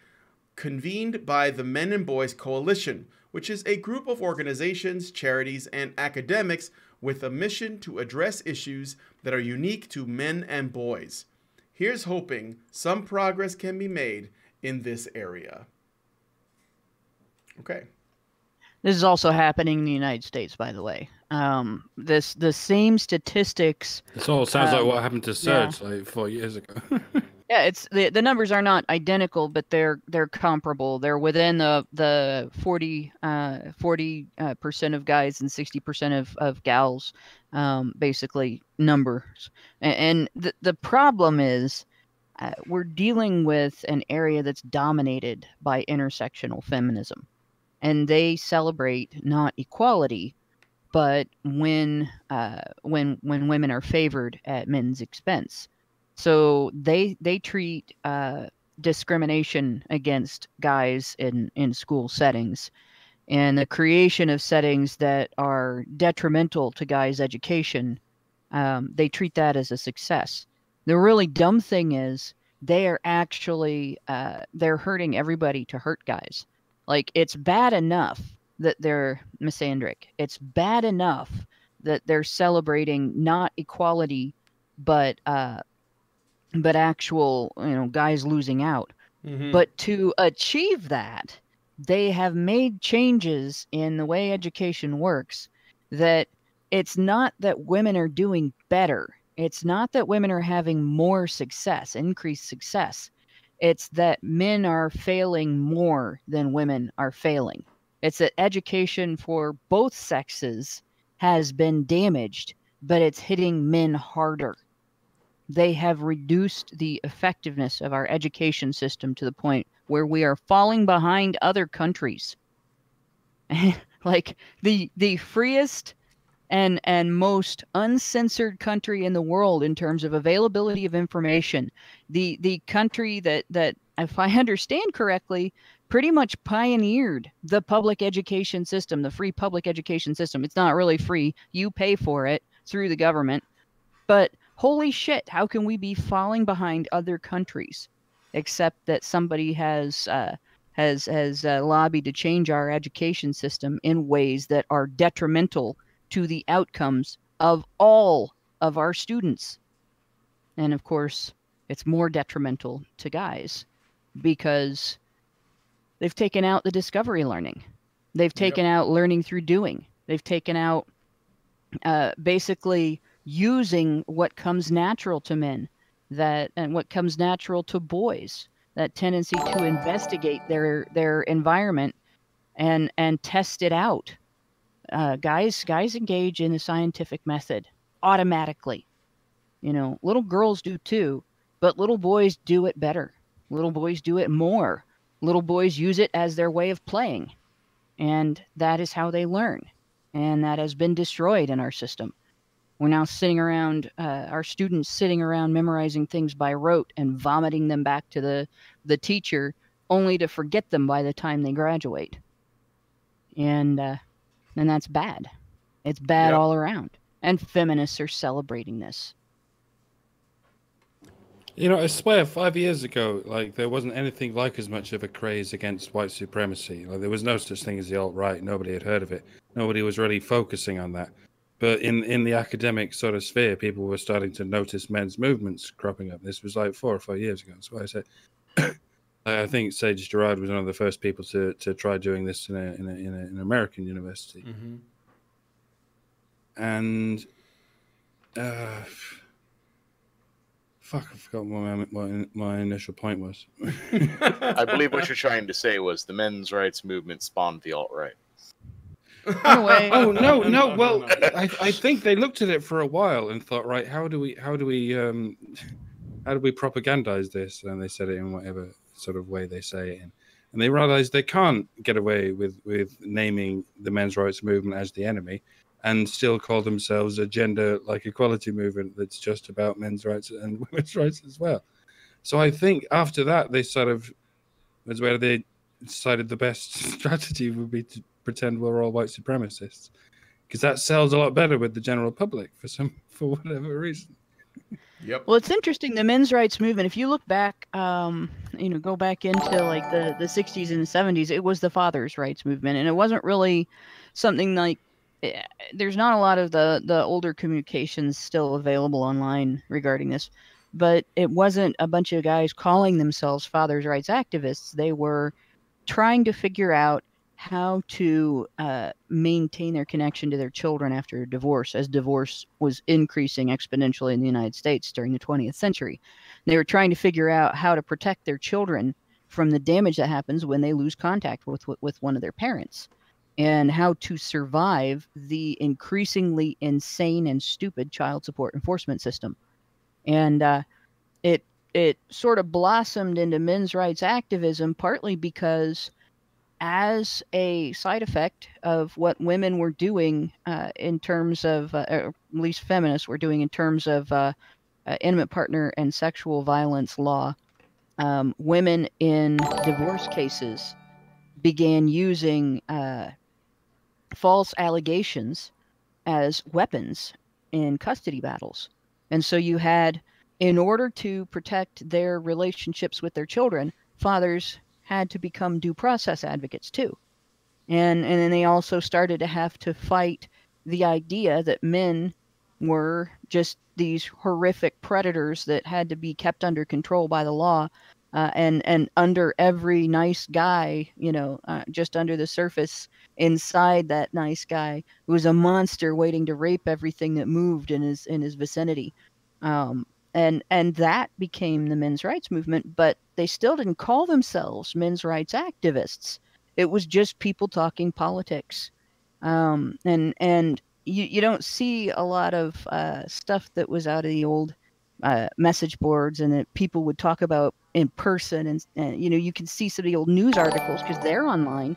B: convened by the Men and Boys Coalition, which is a group of organizations, charities, and academics with a mission to address issues that are unique to men and boys. Here's hoping some progress can be made in this area. Okay.
D: This is also happening in the United States, by the way. The same statistics.
E: This all sounds like what happened to Surge like 4 years ago.
D: Yeah, it's the numbers are not identical, but they're comparable. They're within the 40% of guys and 60% of gals, basically numbers. And the problem is we're dealing with an area that's dominated by intersectional feminism. And they celebrate not equality, but when women are favored at men's expense. So they treat discrimination against guys in school settings and the creation of settings that are detrimental to guys' education. They treat that as a success. The really dumb thing is they are actually they're hurting everybody to hurt guys. Like, it's bad enough that they're misandric. It's bad enough that they're celebrating not equality, but actual, guys losing out. Mm-hmm. But to achieve that, they have made changes in the way education works that it's not that women are doing better. It's not that women are having more success, increased success. It's that men are failing more than women are failing. It's that education for both sexes has been damaged, but it's hitting men harder. They have reduced the effectiveness of our education system to the point where we are falling behind other countries. Like the freest and most uncensored country in the world in terms of availability of information, the country that if I understand correctly, pretty much pioneered the public education system, the free public education system. It's not really free. You pay for it through the government. But holy shit, how can we be falling behind other countries? Except that somebody has lobbied to change our education system in ways that are detrimental to the outcomes of all of our students. And of course, it's more detrimental to guys because they've taken out the discovery learning. They've taken out learning through doing. They've taken out basically using what comes natural to men and what comes natural to boys, that tendency to investigate their environment and test it out. Guys engage in the scientific method automatically. Little girls do too, but little boys do it better. Little boys do it more. Little boys use it as their way of playing, and that is how they learn. And that has been destroyed in our system. We're now sitting around, our students sitting around memorizing things by rote and vomiting them back to the teacher, only to forget them by the time they graduate. And that's bad. It's bad all around. And feminists are celebrating this.
E: I swear 5 years ago, there wasn't anything like as much of a craze against white supremacy. There was no such thing as the alt-right. Nobody had heard of it. Nobody was really focusing on that. But in the academic sort of sphere, people were starting to notice men's movements cropping up. This was 4 or 5 years ago. That's why I said, I think Sage Gerard was one of the first people to try doing this in an American university.
B: Mm-hmm.
E: And fuck, I forgot what my initial point was.
C: I believe what you're trying to say was the men's rights movement spawned the alt-right.
E: Oh no! Well, I think they looked at it for a while and thought, right, how do we propagandize this? And they said it in whatever sort of way they say it in, and they realized they can't get away with naming the men's rights movement as the enemy and still call themselves a gender equality movement that's just about men's rights and women's rights as well. So I think after that was where they decided the best strategy would be to pretend we're all white supremacists, because that sells a lot better with the general public for whatever reason.
B: Yep.
D: Well, it's interesting, the men's rights movement. If you look back, go back into the 60s and the 70s, it was the fathers' rights movement, and it wasn't really something there's not a lot of the older communications still available online regarding this, but it wasn't a bunch of guys calling themselves fathers' rights activists. They were trying to figure out how to maintain their connection to their children after divorce, as divorce was increasing exponentially in the United States during the 20th century. They were trying to figure out how to protect their children from the damage that happens when they lose contact with one of their parents, and how to survive the increasingly insane and stupid child support enforcement system. And it sort of blossomed into men's rights activism, partly because as a side effect of what women were doing in terms of, or at least feminists were doing in terms of intimate partner and sexual violence law, women in divorce cases began using false allegations as weapons in custody battles. And so you had, in order to protect their relationships with their children, fathers had to become due process advocates too. And then they also started to have to fight the idea that men were just these horrific predators that had to be kept under control by the law, and under every nice guy, just under the surface, inside that nice guy was a monster waiting to rape everything that moved in his vicinity. And that became the men's rights movement, but they still didn't call themselves men's rights activists. It was just people talking politics. And you don't see a lot of stuff that was out of the old message boards and that people would talk about in person. And you can see some of the old news articles because they're online.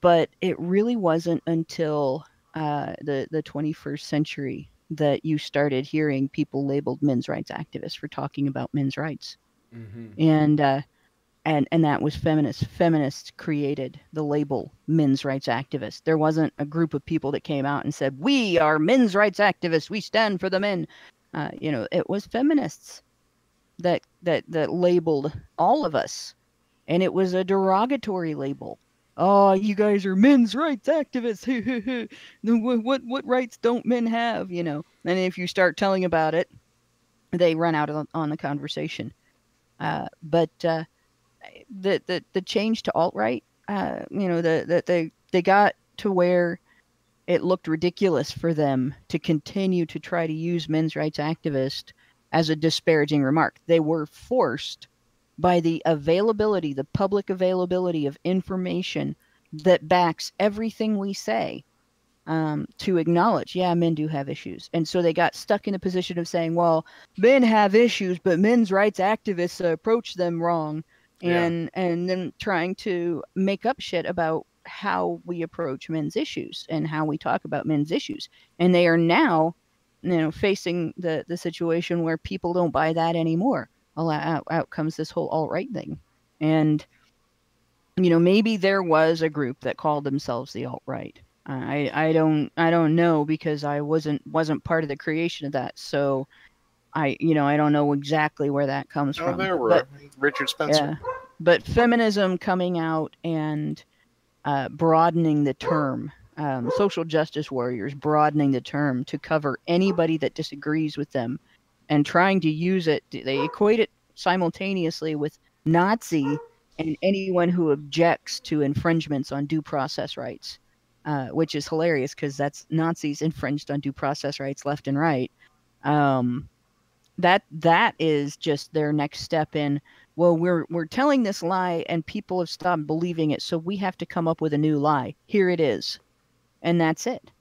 D: But it really wasn't until the 21st century that you started hearing people labeled men's rights activists for talking about men's rights. And that was feminists. Feminists created the label men's rights activists. There wasn't a group of people that came out and said, we are men's rights activists. We stand for the men. It was feminists that labeled all of us. And it was a derogatory label. Oh, you guys are men's rights activists. What rights don't men have? And if you start telling about it, they run out on the conversation. But the change to alt-right, they got to where it looked ridiculous for them to continue to try to use men's rights activist as a disparaging remark. They were forced by the public availability of information that backs everything we say, to acknowledge, yeah, men do have issues. And so they got stuck in a position of saying, well, men have issues, but men's rights activists approach them wrong. And then trying to make up shit about how we approach men's issues and how we talk about men's issues. And they are now, facing the situation where people don't buy that anymore. Out comes this whole alt-right thing. And, maybe there was a group that called themselves the alt-right. I don't know, because I wasn't part of the creation of that. So I don't know exactly where that comes from.
C: There were Richard Spencer.
D: Yeah, but feminism coming out and broadening the term, social justice warriors broadening the term to cover anybody that disagrees with them, and trying to use it. They equate it simultaneously with Nazi and anyone who objects to infringements on due process rights, which is hilarious because that's Nazis infringed on due process rights left and right. That is just their next step in, well, we're telling this lie and people have stopped believing it, so we have to come up with a new lie. Here it is. And that's it.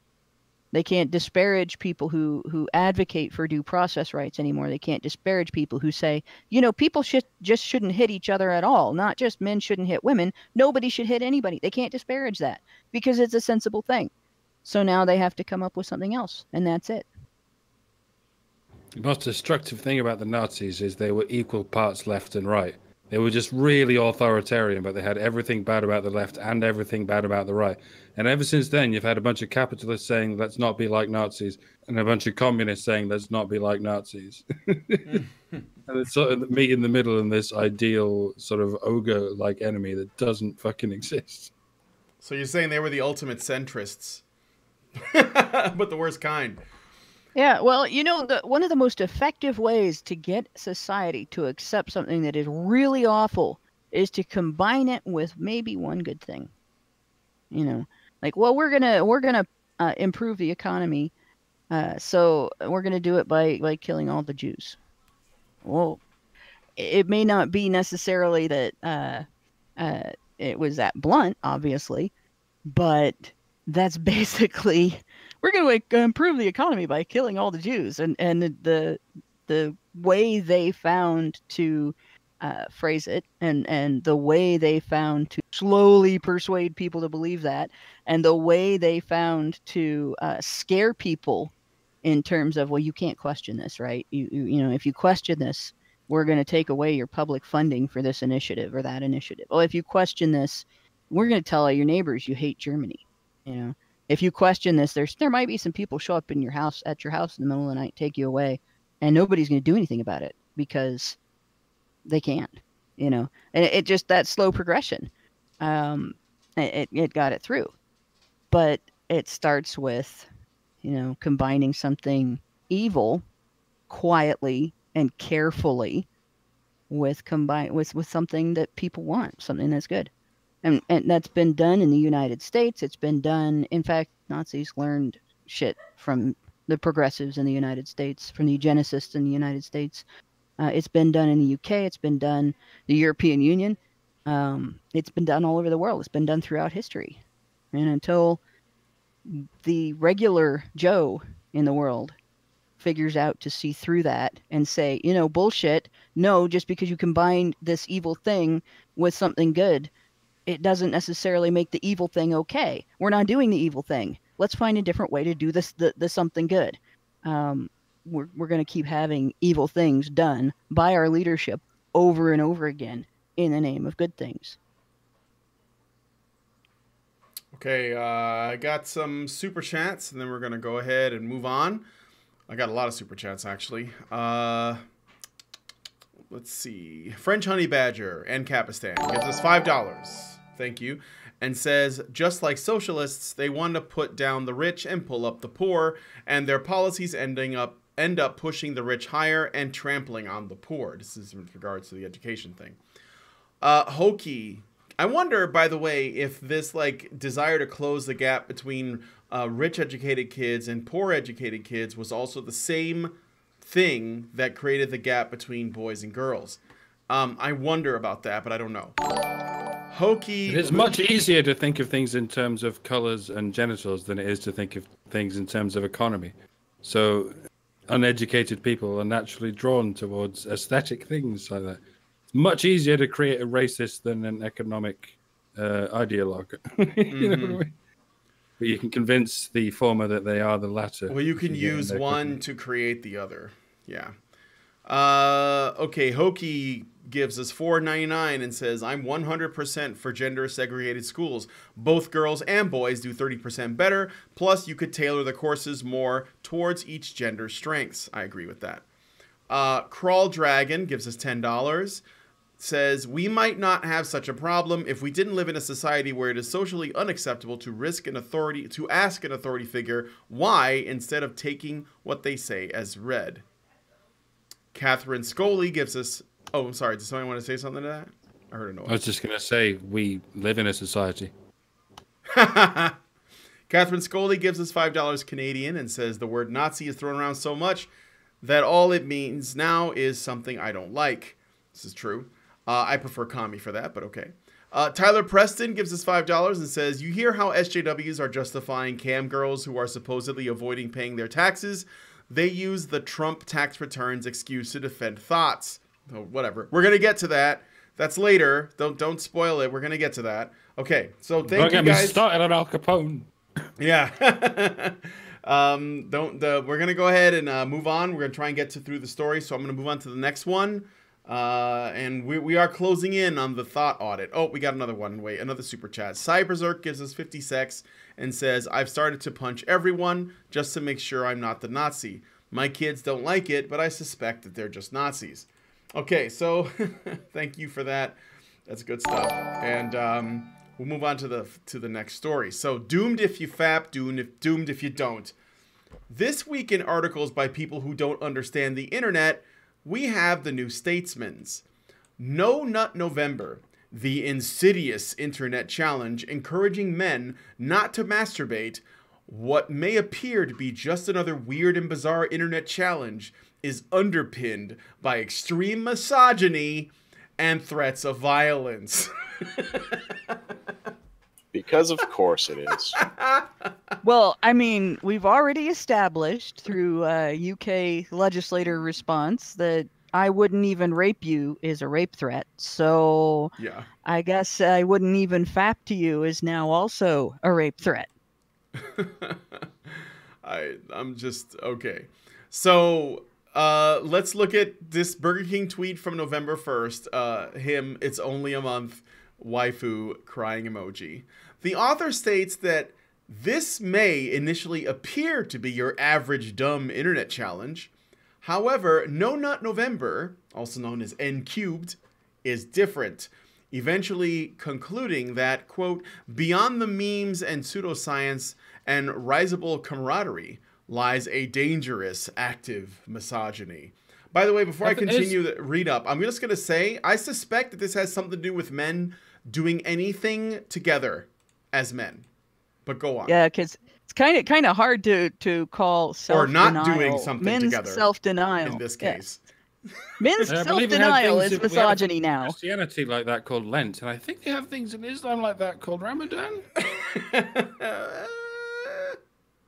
D: They can't disparage people who advocate for due process rights anymore. They can't disparage people who say, people shouldn't hit each other at all. Not just men shouldn't hit women. Nobody should hit anybody. They can't disparage that because it's a sensible thing. So now they have to come up with something else, and that's it.
E: The most destructive thing about the Nazis is they were equal parts left and right. They were just really authoritarian, but they had everything bad about the left and everything bad about the right. And ever since then, you've had a bunch of capitalists saying, let's not be like Nazis, and a bunch of communists saying, let's not be like Nazis. And it's sort of meet in the middle in this ideal sort of ogre-like enemy that doesn't fucking exist.
B: So you're saying they were the ultimate centrists, but the worst kind.
D: Yeah, well, one of the most effective ways to get society to accept something that is really awful is to combine it with maybe one good thing. Like, well, we're gonna improve the economy, so we're gonna do it by killing all the Jews. Well, it may not be necessarily that it was that blunt, obviously, but that's basically, we're going to improve the economy by killing all the Jews. And the way they found to phrase it, and the way they found to slowly persuade people to believe that, and the way they found to scare people in terms of, well, you can't question this, right? If you question this, we're going to take away your public funding for this initiative or that initiative. Well, if you question this, we're going to tell all your neighbors you hate Germany. If you question this, there might be some people show up at your house in the middle of the night, take you away, and nobody's going to do anything about it because they can't, and it just, that slow progression, it got it through. But it starts with, combining something evil quietly and carefully with something that people want, something that's good. And that's been done in the United States. It's been done. In fact, Nazis learned shit from the progressives in the United States, from the eugenicists in the United States. It's been done in the UK. It's been done the European Union. It's been done all over the world. It's been done throughout history. And until the regular Joe in the world figures out to see through that and say, bullshit, no, just because you combine this evil thing with something good, it doesn't necessarily make the evil thing okay. We're not doing the evil thing. Let's find a different way to do this, the something good. We're going to keep having evil things done by our leadership over and over again in the name of good things.
B: Okay, I got some super chats, and then we're gonna go ahead and move on. I got a lot of super chats actually. Let's see. French Honey Badger and Capistan gives us $5. Thank you. And says, just like socialists, they want to put down the rich and pull up the poor, and their policies end up pushing the rich higher and trampling on the poor. This is with regards to the education thing. Hokey. I wonder, by the way, if this like desire to close the gap between rich educated kids and poor educated kids was also the same thing that created the gap between boys and girls. I wonder about that, but I don't know. Hokey.
E: It is much easier to think of things in terms of colors and genitals than it is to think of things in terms of economy. So uneducated people are naturally drawn towards aesthetic things like that. It's much easier to create a racist than an economic ideologue. You know what I mean? But you can convince the former that they are the latter.
B: Well, you can use one to create the other. Yeah. Okay, Hokey gives us $4.99 and says, I'm 100% for gender segregated schools. Both girls and boys do 30% better. Plus, you could tailor the courses more towards each gender's strengths. I agree with that. Crawl Dragon gives us $10. Says, we might not have such a problem if we didn't live in a society where it is socially unacceptable to ask an authority figure why instead of taking what they say as read. Catherine Scully gives us... Oh, I'm sorry. Does somebody want to say something to that? I heard a noise.
E: I was just going to say, we live in a society.
B: Catherine Scully gives us $5 Canadian and says, the word Nazi is thrown around so much that all it means now is something I don't like. This is true. I prefer commie for that, but okay. Tyler Preston gives us $5 and says, you hear how SJWs are justifying cam girls who are supposedly avoiding paying their taxes? They use the Trump tax returns excuse to defend thoughts. Oh, whatever. We're going to get to that. That's later. Don't spoil it. We're going to get to that. Okay, so thank you guys.
E: Don't get me started on Al Capone.
B: Yeah. We're going to go ahead and move on. We're going to try and get through the story, so I'm going to move on to the next one. And we are closing in on the thought audit. Oh, we got another one. Wait, another super chat. Cyberzerk gives us 50 secs and says, I've started to punch everyone just to make sure I'm not the Nazi. My kids don't like it, but I suspect that they're just Nazis. Okay, so thank you for that. That's good stuff. And we'll move on to the next story. So, doomed if you fap, doomed if you don't. This week in articles by people who don't understand the internet, we have the New Statesman's No Nut November, the insidious internet challenge encouraging men not to masturbate. What may appear to be just another weird and bizarre internet challenge is underpinned by extreme misogyny and threats of violence.
C: Because of course it is.
D: Well, I mean, we've already established through UK legislator response that I wouldn't even rape you is a rape threat. So
B: yeah,
D: I guess I wouldn't even fap to you is now also a rape threat.
B: I'm just okay. So let's look at this Burger King tweet from November 1st. It's only a month, waifu crying emoji. The author states that this may initially appear to be your average dumb internet challenge. However, No Nut November, also known as N Cubed, is different, eventually concluding that, quote, beyond the memes and pseudoscience and risible camaraderie lies a dangerous, active misogyny. By the way, before I continue the read up, I'm just going to say, I suspect that this has something to do with men doing anything together as men. But go on.
D: Yeah, because it's kind of hard to call self-denial.
B: Or not doing something
D: men's
B: together.
D: Self-denial.
B: In this case.
D: Yeah. Men's self-denial is misogyny now.
E: Christianity like that called Lent, and I think they have things in Islam like that called Ramadan.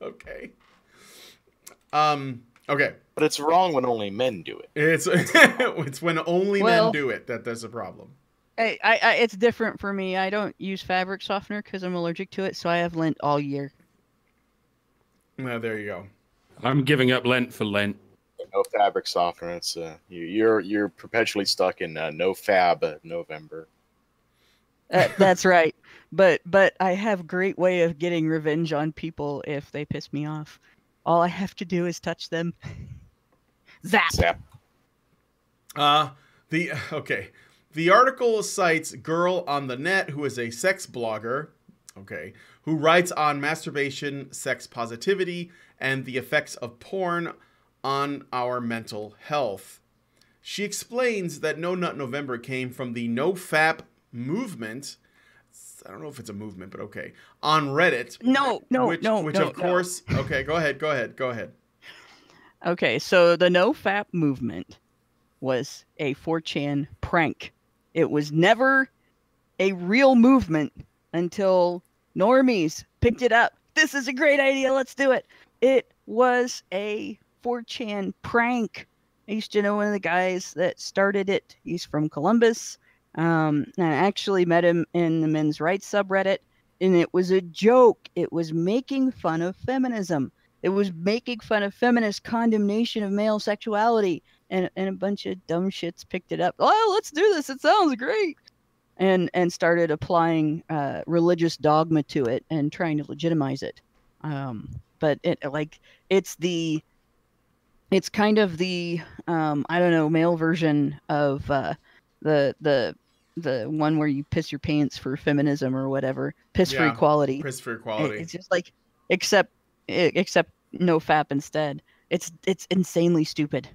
B: Okay. Okay.
C: But it's wrong when only men do it.
B: It's when only men do it that there's a problem.
D: It's different for me. I don't use fabric softener because I'm allergic to it, so I have Lent all year.
B: Well, there you go.
E: I'm giving up Lent for Lent.
C: no fabric softener. It's you're perpetually stuck in no fab November.
D: That's right. But I have a great way of getting revenge on people if they piss me off. All I have to do is touch them. Zap.
C: Zap.
B: The article cites girl on the net who is a sex blogger, who writes on masturbation, sex positivity, and the effects of porn on our mental health. She explains that No Nut November came from the NoFap movement. I don't know if it's a movement, but okay. On Reddit.
D: Which
B: of course. Okay, go ahead.
D: Okay, so the NoFap movement was a 4chan prank. It was never a real movement until normies picked it up. This is a great idea. Let's do it. It was a 4chan prank. I used to know one of the guys that started it. He's from Columbus. I actually met him in the men's rights subreddit, and it was a joke. It was making fun of feminism. It was making fun of feminist condemnation of male sexuality, and a bunch of dumb shits picked it up. Oh, let's do this. It sounds great. And started applying religious dogma to it and trying to legitimize it. But it's kind of the I don't know, male version of the one where you piss your pants for feminism or whatever, piss for equality.
B: Piss for equality.
D: It's just like except no fap instead. It's insanely stupid.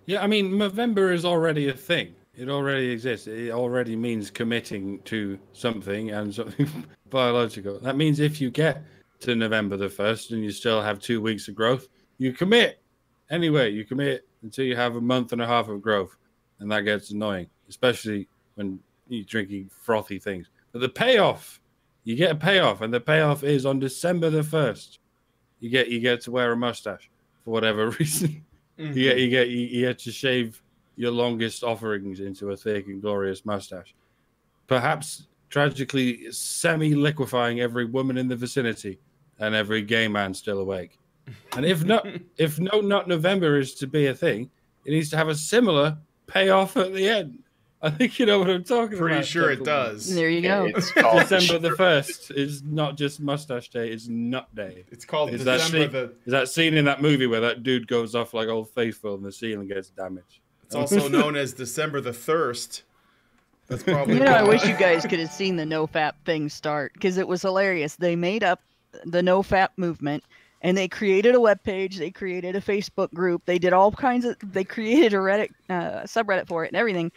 E: Yeah, I mean, November is already a thing. It already exists. It already means committing to something and something biological. That means if you get to November the 1st and you still have 2 weeks of growth, you commit. Anyway, you commit until you have a month and a half of growth. And that gets annoying, especially when you're drinking frothy things. But the payoff, you get a payoff, and the payoff is on December the 1st. You get to wear a mustache for whatever reason. Mm-hmm. You get to shave your longest offerings into a thick and glorious mustache. Perhaps tragically semi-liquefying every woman in the vicinity and every gay man still awake. And if No Nut November is to be a thing, it needs to have a similar payoff at the end. I think you know what I'm talking about.
B: Pretty sure it does.
D: There you go.
C: It's called
E: December the 1st is not just mustache day, it's nut day.
B: It's called
E: Is that scene in that movie where that dude goes off like Old Faithful and the ceiling gets damaged?
B: It's also known as December the Thirst. That's probably.
D: I wish you guys could have seen the NoFap thing start, because it was hilarious. They made up the NoFap movement, and they created a webpage. They created a Facebook group. They did all kinds of. They created a Reddit subreddit for it and everything,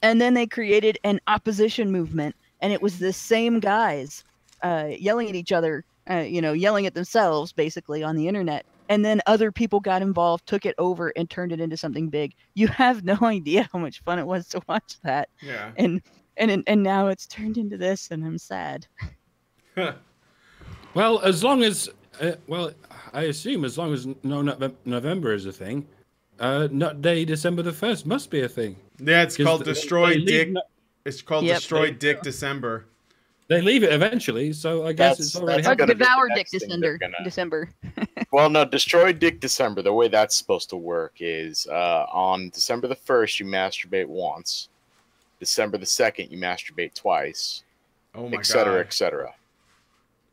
D: and then they created an opposition movement. And it was the same guys yelling at each other, yelling at themselves basically on the internet. And then other people got involved, took it over, and turned it into something big. You have no idea how much fun it was to watch that.
B: Yeah.
D: And now it's turned into this, and I'm sad.
E: Well, as long as, I assume as long as No Nut November is a thing, Nut Day December the 1st must be a thing.
B: Yeah, it's called Destroy Dick. It's called Destroy Dick December.
E: They leave it eventually, so I guess it's already happening.
D: Devour Dick December.
C: Well, no, Destroy Dick December, the way that's supposed to work is on December the 1st, you masturbate once. December the 2nd, you masturbate twice.
B: Oh my
C: et cetera,
B: God.
C: et cetera.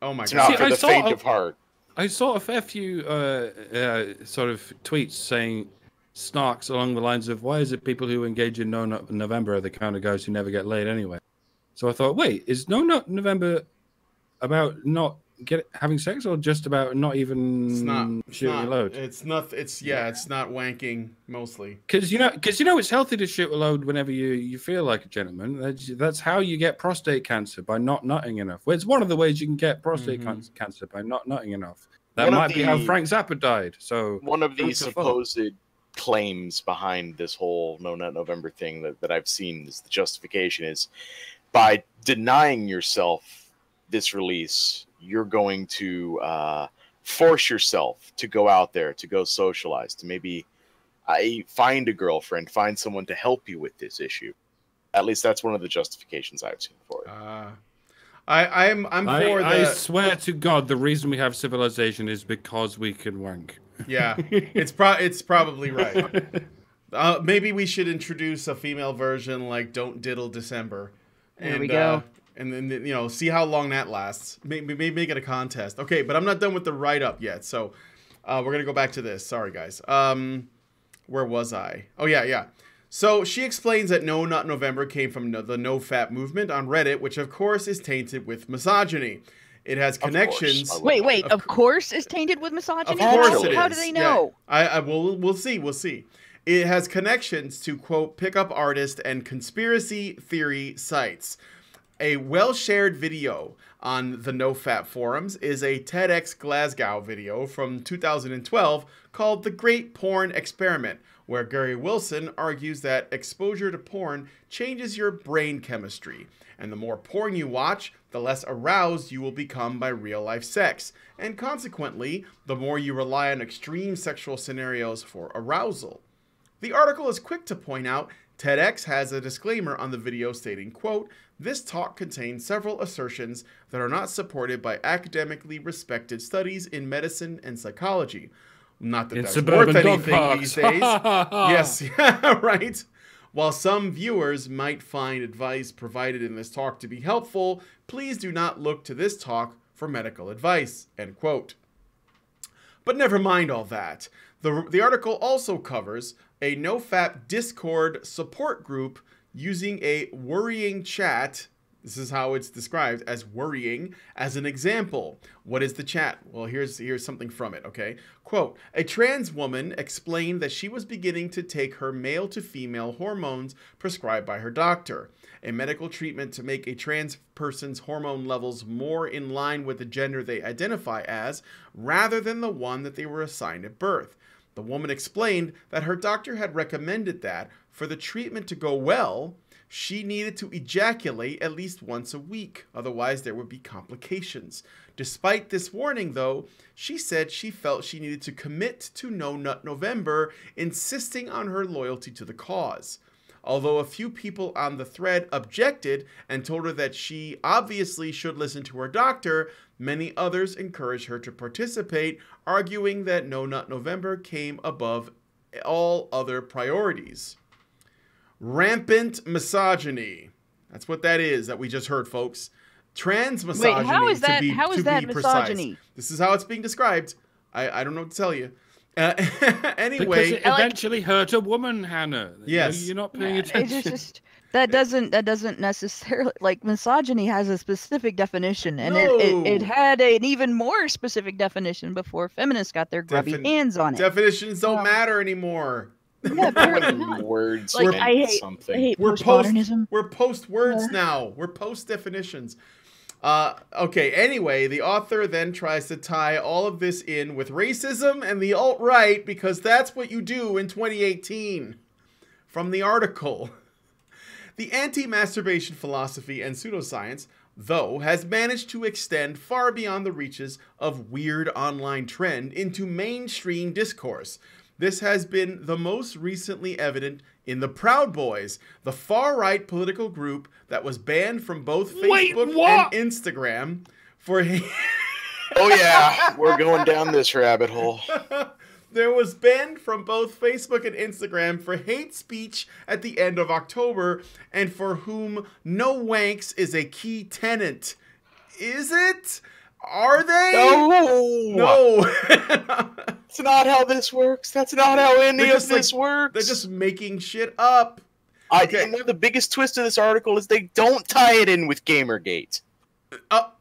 B: Oh my
C: It's
B: God.
C: not for the faint of heart.
E: I saw a fair few sort of tweets saying snarks along the lines of, why is it people who engage in No Nut November are the kind of guys who never get laid anyway? So I thought, wait, is No Nut November about not having sex, or just about not even shooting a load?
B: It's not. It's not wanking mostly.
E: Because it's healthy to shoot a load whenever you feel like a gentleman. That's how you get prostate cancer, by not nutting enough. Well, it's one of the ways you can get prostate cancer, by not nutting enough. That might be how Frank Zappa died. So
C: one of the supposed claims behind this whole No Nut November thing that I've seen is the justification is, by denying yourself this release, you're going to force yourself to go out there, to go socialize, to maybe find a girlfriend, find someone to help you with this issue. At least that's one of the justifications I've seen for it.
B: I swear
E: to God, the reason we have civilization is because we can wank.
B: Yeah, it's probably right. Maybe we should introduce a female version like "Don't Diddle December."
D: There we go.
B: And then see how long that lasts. Maybe make it a contest. Okay, but I'm not done with the write up yet. So we're gonna go back to this. Sorry, guys. Where was I? Oh yeah. So she explains that No Nut November came from the No Fap movement on Reddit, which of course is tainted with misogyny. It has connections.
D: Wait. Of course, is tainted with misogyny.
B: Of course it is.
D: How do they know?
B: Yeah. We'll see. It has connections to quote pickup artist and conspiracy theory sites. A well-shared video on the NoFap forums is a TEDx Glasgow video from 2012 called "The Great Porn Experiment," where Gary Wilson argues that exposure to porn changes your brain chemistry, and the more porn you watch, the less aroused you will become by real-life sex, and consequently, the more you rely on extreme sexual scenarios for arousal. The article is quick to point out TEDx has a disclaimer on the video stating, quote, "This talk contains several assertions that are not supported by academically respected studies in medicine and psychology." Not that that's worth anything these days. Yes, yeah, right. While some viewers might find advice provided in this talk to be helpful, please do not look to this talk for medical advice, end quote. But never mind all that. The article also covers a NoFap Discord support group using a worrying chat. This is how it's described, as worrying, as an example. What is the chat? Well, here's something from it, okay? Quote, "A trans woman explained that she was beginning to take her male to female hormones prescribed by her doctor, a medical treatment to make a trans person's hormone levels more in line with the gender they identify as, rather than the one that they were assigned at birth. The woman explained that her doctor had recommended that, for the treatment to go well, she needed to ejaculate at least once a week, otherwise there would be complications. Despite this warning, though, she said she felt she needed to commit to No Nut November, insisting on her loyalty to the cause. Although a few people on the thread objected and told her that she obviously should listen to her doctor, many others encouraged her to participate, arguing that No Nut November came above all other priorities." Rampant misogyny. That's what that is that we just heard, folks. Trans misogyny.
D: Wait, how is that? How is that
B: Precise.
D: misogyny?
B: This is how it's being described. I don't know what to tell you. Anyway,
E: because it eventually hurt a woman, Hannah.
B: Yes,
E: you're not paying attention.
D: It's just that doesn't necessarily, like, misogyny has a specific definition, and it had an even more specific definition before feminists got their grubby hands on it.
B: Definitions don't matter anymore.
D: Yeah, apparently not.
C: Words
D: Like,
C: meant
D: I hate postmodernism.
B: We're post words now. We're post definitions. Okay, anyway, the author then tries to tie all of this in with racism and the alt-right, because that's what you do in 2018. From the article, the anti-masturbation philosophy and pseudoscience, though, has managed to extend far beyond the reaches of weird online trend into mainstream discourse. This has been the most recently evident in the Proud Boys, the far-right political group that was banned from both Facebook and Instagram for...
C: Oh yeah, we're going down this rabbit hole.
B: There was banned from both Facebook and Instagram for hate speech at the end of October, and for whom no wanks is a key tenet. Is it? Are they? No.
C: That's not how this works. That's not how any of this works.
B: They're just making shit up.
C: And the biggest twist of this article is they don't tie it in with Gamergate.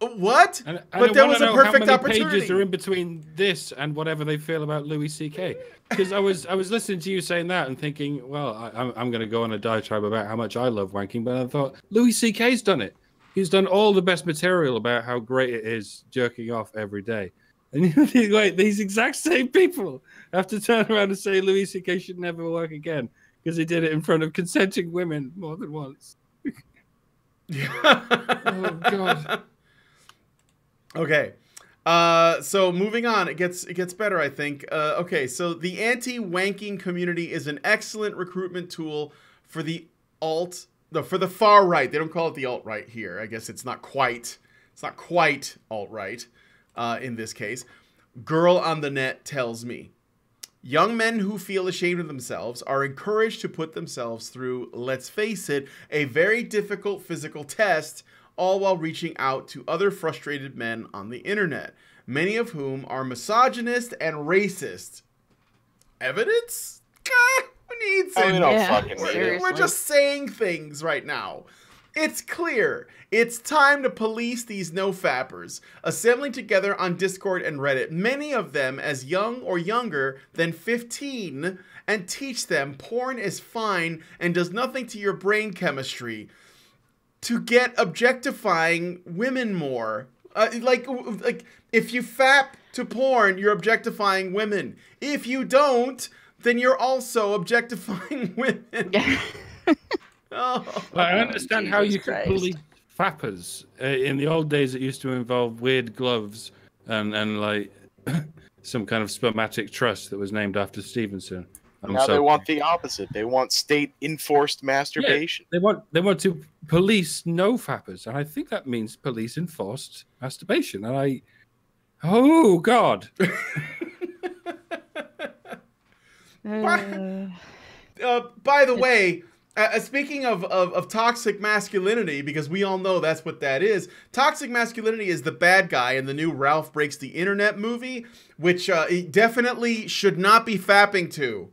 B: What?
E: But
B: there was a perfect
E: how many
B: opportunity.
E: pages are in between this and whatever they feel about Louis C.K. Because I was listening to you saying that and thinking, well, I'm going to go on a diatribe about how much I love wanking, but I thought Louis C.K.'s done it. He's done all the best material about how great it is jerking off every day. And you think, like, these exact same people have to turn around and say Louis C.K. should never work again because he did it in front of consenting women more than once. Oh, God.
B: Okay. So moving on, it gets better, I think. Okay, so the anti-wanking community is an excellent recruitment tool for the for the far right. They don't call it the alt-right here. I guess it's not quite alt-right in this case. Girl on the net tells me. Young men who feel ashamed of themselves are encouraged to put themselves through, let's face it, a very difficult physical test, all while reaching out to other frustrated men on the internet, many of whom are misogynist and racist. Evidence? Who needs it?
C: We don't fucking need it.
B: We're just saying things right now. It's clear. It's time to police these no-fappers, assembling together on Discord and Reddit, many of them as young or younger than 15, and teach them porn is fine and does nothing to your brain chemistry, to get objectifying women more. Like if you fap to porn, you're objectifying women. If you don't, then you're also objectifying women.
E: Oh, well, I understand how you could police fappers. In the old days, it used to involve weird gloves and like some kind of spermatic trust that was named after Stevenson.
C: Now they want the opposite. They want state-enforced masturbation.
E: Yeah, they want to police no fappers, and I think that means police enforced masturbation. And oh God.
B: By the way, speaking of toxic masculinity, because we all know that's what that is, toxic masculinity is the bad guy in the new Ralph Breaks the Internet movie, which he definitely should not be fapping to.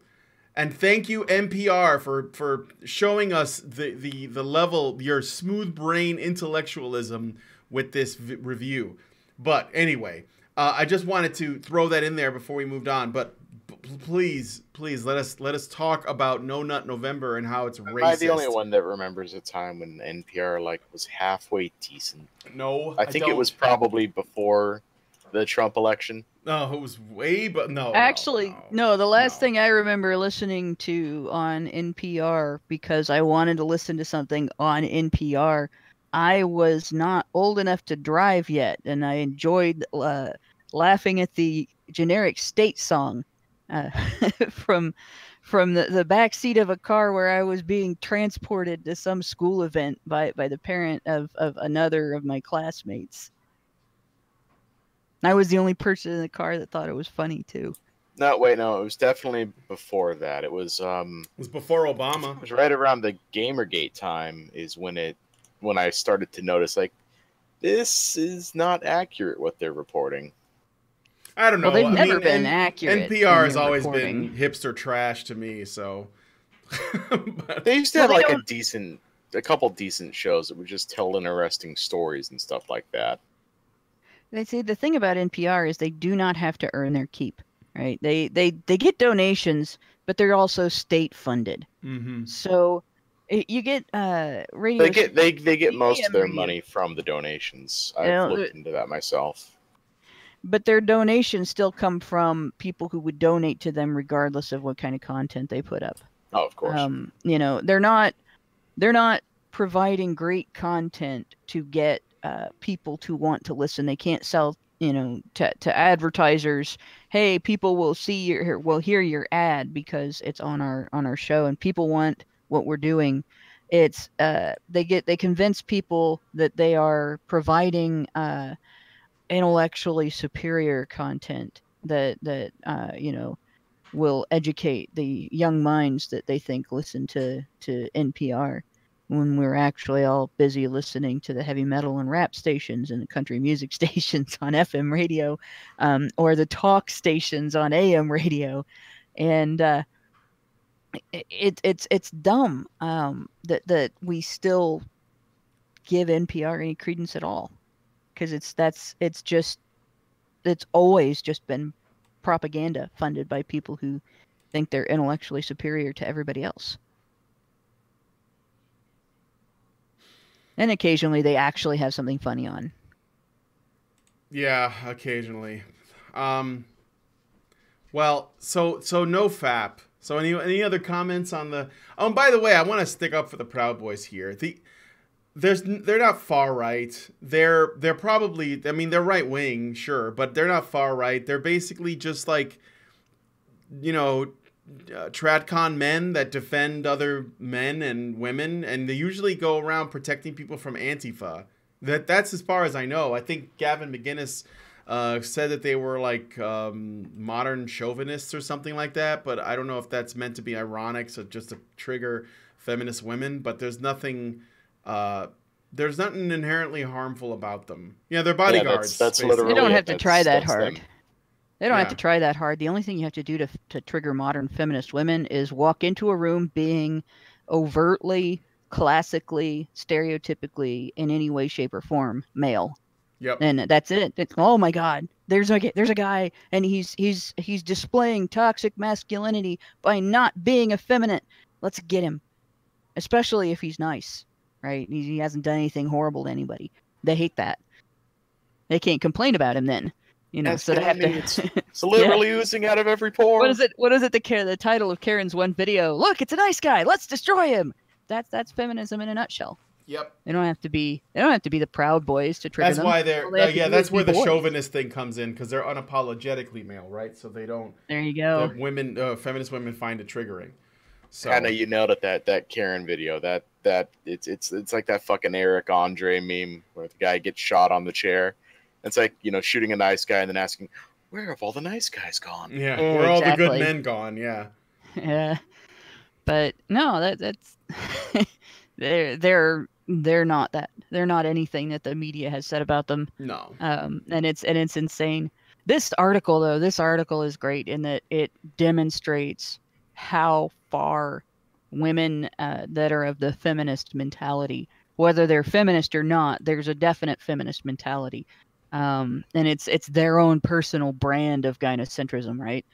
B: And thank you, NPR, for showing us the level, your smooth brain intellectualism with this review. But anyway, I just wanted to throw that in there before we moved on. But please, let us talk about No Nut November and how it's racist.
C: Am I the only one that remembers a time when NPR was halfway decent?
B: No,
C: I think it was probably before the Trump election.
B: No, it was way, but no.
D: Actually, no. The last thing I remember listening to on NPR, because I wanted to listen to something on NPR, I was not old enough to drive yet, and I enjoyed laughing at the generic state song from the back seat of a car where I was being transported to some school event by the parent of another of my classmates. I was the only person in the car that thought it was funny too.
C: No, wait, no, it was definitely before that. It was
B: before Obama.
C: It was right around the Gamergate time is when I started to notice this is not accurate what they're reporting.
B: I don't know.
D: Well, they've never been accurate.
B: NPR has always been hipster trash to me, so
C: they used to have a couple decent shows that would just tell interesting stories and stuff like that.
D: They say the thing about NPR is they do not have to earn their keep, right? They get donations, but they're also state funded.
B: Mm-hmm.
D: So you get radio.
C: They get most of their money from the donations. I've looked into that myself.
D: But their donations still come from people who would donate to them regardless of what kind of content they put up.
C: Oh, of course.
D: They're not providing great content to get people to want to listen. They can't sell, to advertisers, hey, people will hear your ad because it's on our show, and people want what we're doing. It's they convince people that they are providing intellectually superior content that will educate the young minds that they think listen to NPR, when we're actually all busy listening to the heavy metal and rap stations and the country music stations on FM radio, or the talk stations on AM radio. And it's dumb that we still give NPR any credence at all, because it's always just been propaganda funded by people who think they're intellectually superior to everybody else. And occasionally they actually have something funny on.
B: Yeah, occasionally. Well, so no fap. So any other comments on the? Oh, and by the way, I want to stick up for the Proud Boys here. They're not far right. They're probably, I mean, they're right wing, sure, but they're not far right. They're basically just like, tradcon men that defend other men and women, and they usually go around protecting people from Antifa. That's as far as I know. I think Gavin McInnes said that they were like modern chauvinists or something like that. But I don't know if that's meant to be ironic, so just to trigger feminist women. But there's nothing inherently harmful about them. Yeah, they're bodyguards.
C: That's
B: basically.
C: literally
D: They don't
C: it.
D: have to try that
C: That's
D: hard.
C: them.
D: They don't have
B: Yeah.
D: to try that hard. The only thing you have to do to trigger modern feminist women is walk into a room being overtly, classically, stereotypically, in any way, shape, or form, male.
B: Yep.
D: And that's it. It's, oh my God, there's a guy, and he's displaying toxic masculinity by not being effeminate. Let's get him, especially if he's nice, right? He hasn't done anything horrible to anybody. They hate that. They can't complain about him then, so they have to.
C: It's literally oozing out of every pore.
D: What is it? The title of Karen's one video? Look, it's a nice guy. Let's destroy him. That's feminism in a nutshell.
B: Yep.
D: They don't have to be the Proud Boys to trigger
B: That's
D: them.
B: why they're
D: All they have to do
B: that's
D: is
B: where
D: be
B: the
D: boys.
B: chauvinist thing comes in, because they're unapologetically male, right? So they don't.
D: There you go.
B: The women, feminist women, find it triggering. So
C: Kind of, you nailed it. That Karen video. That it's like that fucking Eric Andre meme where the guy gets shot on the chair. It's like, shooting a nice guy and then asking, "Where have all the nice guys gone?"
B: yeah,
D: Yeah,
B: where all the good
D: exactly.
B: men gone? Yeah.
D: Yeah, but no, that's they're not that. They're not anything that the media has said about them.
B: No.
D: And it's insane. This article is great in that it demonstrates how far women that are of the feminist mentality, whether they're feminist or not, there's a definite feminist mentality. And it's their own personal brand of gynocentrism, right?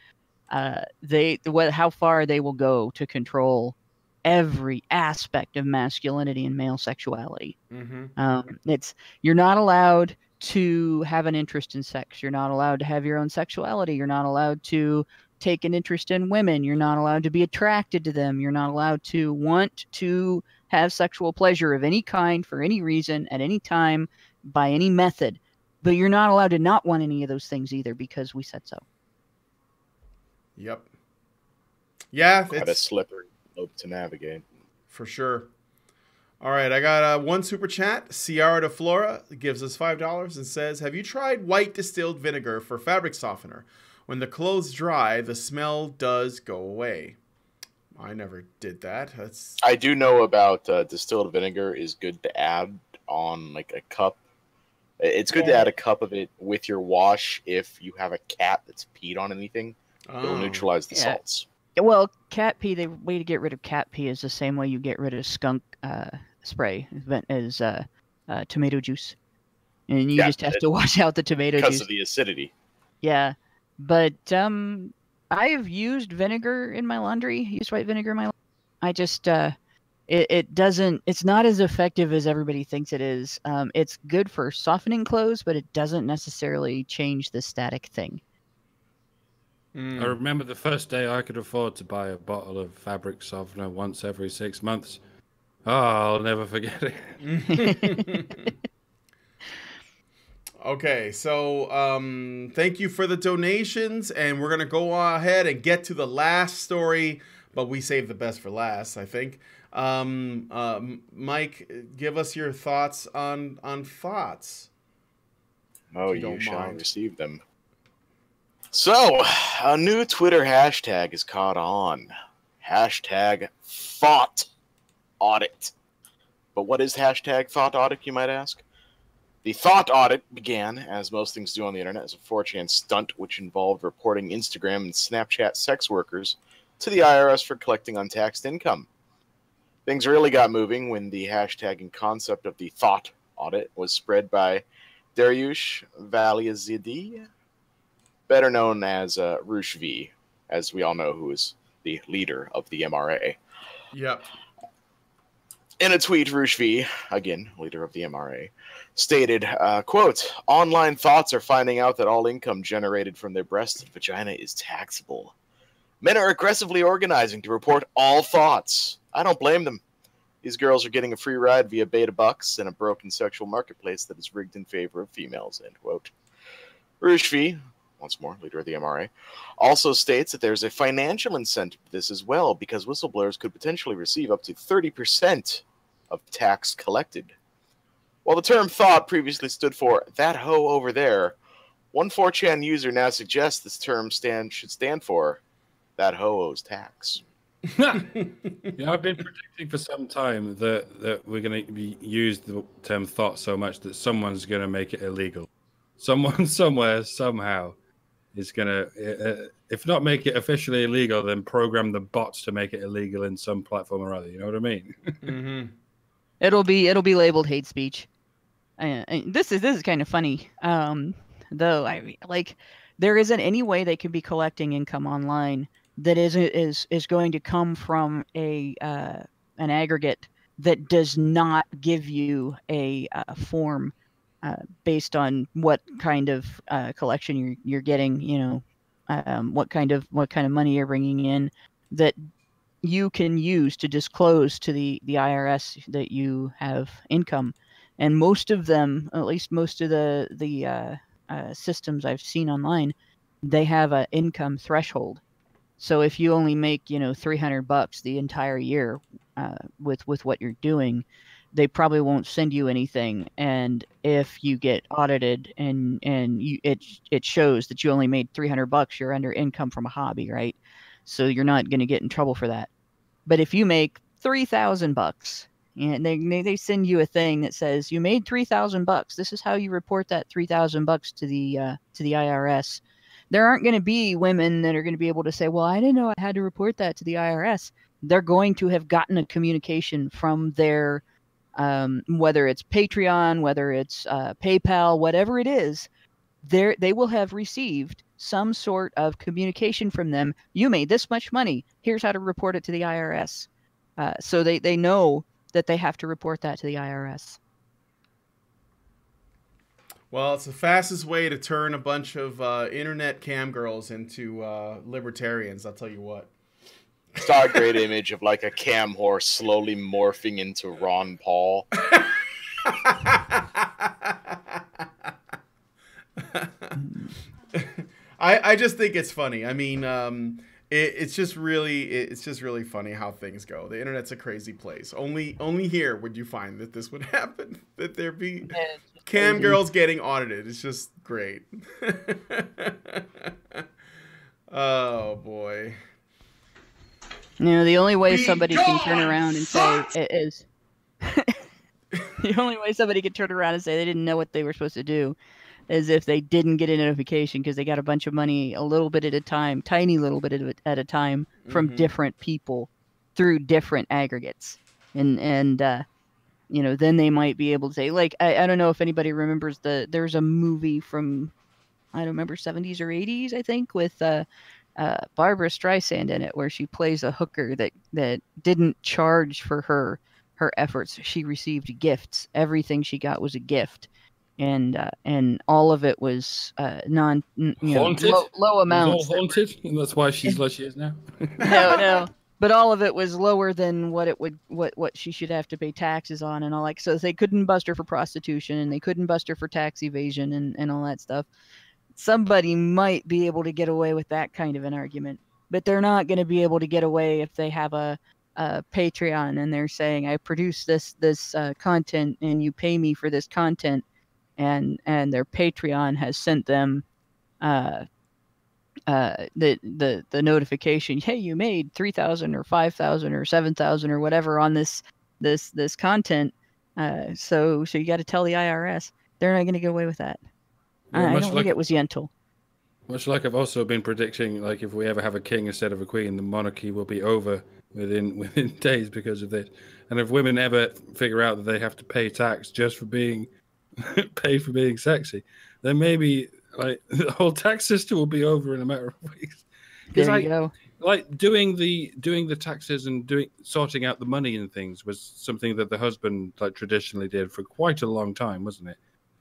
D: How far they will go to control every aspect of masculinity and male sexuality.
B: Mm-hmm.
D: You're not allowed to have an interest in sex. You're not allowed to have your own sexuality. You're not allowed to take an interest in women. You're not allowed to be attracted to them. You're not allowed to want to have sexual pleasure of any kind for any reason at any time by any method. But you're not allowed to not want any of those things either because we said so.
B: Yep. Yeah,
C: Quite a
B: it's
C: slippery slope to navigate.
B: for sure. All right, I got one super chat. Ciara de Flora gives us $5 and says, "Have you tried white distilled vinegar for fabric softener? When the clothes dry, the smell does go away." I never did that.
C: I do know about distilled vinegar is good to add on like a cup. It's good to add a cup of it with your wash if you have a cat that's peed on anything. It'll neutralize the salts.
D: Well, cat pee, the way to get rid of cat pee is the same way you get rid of skunk spray as tomato juice. And you just have to wash out the tomato
C: because
D: juice.
C: of the acidity.
D: Yeah. But I've used vinegar in my laundry, used white vinegar in my laundry. I just, it's not as effective as everybody thinks it is. It's good for softening clothes, but it doesn't necessarily change the static thing.
E: I remember the first day I could afford to buy a bottle of fabric softener once every 6 months. Oh, I'll never forget it.
B: Okay, so thank you for the donations, and we're gonna go ahead and get to the last story, but we saved the best for last, I think. Mike, give us your thoughts on thoughts.
C: Oh,
B: you don't
C: you shall
B: mind.
C: receive them. So, a new Twitter hashtag is caught on. Hashtag thought audit. But what is hashtag thought audit, you might ask? The thought audit began, as most things do on the internet, as a 4chan stunt which involved reporting Instagram and Snapchat sex workers to the IRS for collecting untaxed income. Things really got moving when the hashtag and concept of the thought audit was spread by Dariush Valiazidi, better known as Roosh V, as we all know, who is the leader of the MRA.
B: Yep.
C: In a tweet, Roosh V, again, leader of the MRA, stated, quote, "Online thoughts are finding out that all income generated from their breast and vagina is taxable. Men are aggressively organizing to report all thoughts. I don't blame them. These girls are getting a free ride via beta bucks in a broken sexual marketplace that is rigged in favor of females," end quote. Roosh V, once more, leader of the MRA, also states that there's a financial incentive to this as well, because whistleblowers could potentially receive up to 30% of tax collected. While the term thought previously stood for "that hoe over there," One 4chan user now suggests this term should stand for "that hoe owes tax."
E: Yeah, I've been predicting for some time that we're going to use the term "thought" so much that someone's going to make it illegal. Someone somewhere somehow is going to, if not make it officially illegal, then program the bots to make it illegal in some platform or other. You know what I mean?
B: Mm-hmm.
D: It'll be labeled hate speech. And this is kind of funny. Though like there isn't any way they could be collecting income online that is going to come from an aggregate that does not give you a form based on what kind of collection you're getting. What kind of money you're bringing in that you can use to disclose to the IRS that you have income. And most of them, at least most of the systems I've seen online, they have an income threshold. So if you only make $300 the entire year with what you're doing, they probably won't send you anything. And if you get audited and it shows that you only made $300, you're under income from a hobby, right? So you're not going to get in trouble for that. But if you make $3,000 and they send you a thing that says you made $3,000, this is how you report that $3,000 to the IRS. There aren't going to be women that are going to be able to say, well, I didn't know I had to report that to the IRS. They're going to have gotten a communication from their, whether it's Patreon, whether it's PayPal, whatever it is, they will have received some sort of communication from them. You made this much money. Here's how to report it to the IRS. So they know that they have to report that to the IRS.
B: Well, it's the fastest way to turn a bunch of internet cam girls into libertarians, I'll tell you what.
C: Saw a great image of like a cam horse slowly morphing into Ron Paul.
B: I just think it's funny. I mean, it's just really funny how things go. The internet's a crazy place. Only here would you find that this would happen. That there be cam girls getting audited. It's just great. Oh boy.
D: The only way somebody can turn around and say it is the only way somebody can turn around and say they didn't know what they were supposed to do is if they didn't get a notification because they got a bunch of money a little bit at a time, tiny little bit at a time from different people through different aggregates. And then they might be able to say, like, I don't know if anybody remembers there's a movie from, I don't remember, 70s or 80s, I think, with Barbara Streisand in it, where she plays a hooker that didn't charge for her efforts. She received gifts. Everything she got was a gift. And all of it was low amounts.
E: All haunted, and that's why she's like she is now.
D: No, but all of it was lower than what she should have to pay taxes on and all that. So they couldn't bust her for prostitution, and they couldn't bust her for tax evasion and all that stuff. Somebody might be able to get away with that kind of an argument, but they're not going to be able to get away if they have a Patreon and they're saying, I produce this content and you pay me for this content. And their Patreon has sent them the notification. Hey, you made 3,000 or 5,000 or 7,000 or whatever on this content. So you got to tell the IRS. They're not going to get away with that. I don't think it was Yentl.
E: Much like I've also been predicting, like if we ever have a king instead of a queen, the monarchy will be over within days because of this. And if women ever figure out that they have to pay tax just for being paid for being sexy, then maybe like the whole tax system will be over in a matter of weeks.
D: There you go.
E: Like doing the taxes and sorting out the money and things was something that the husband like traditionally did for quite a long time, wasn't it?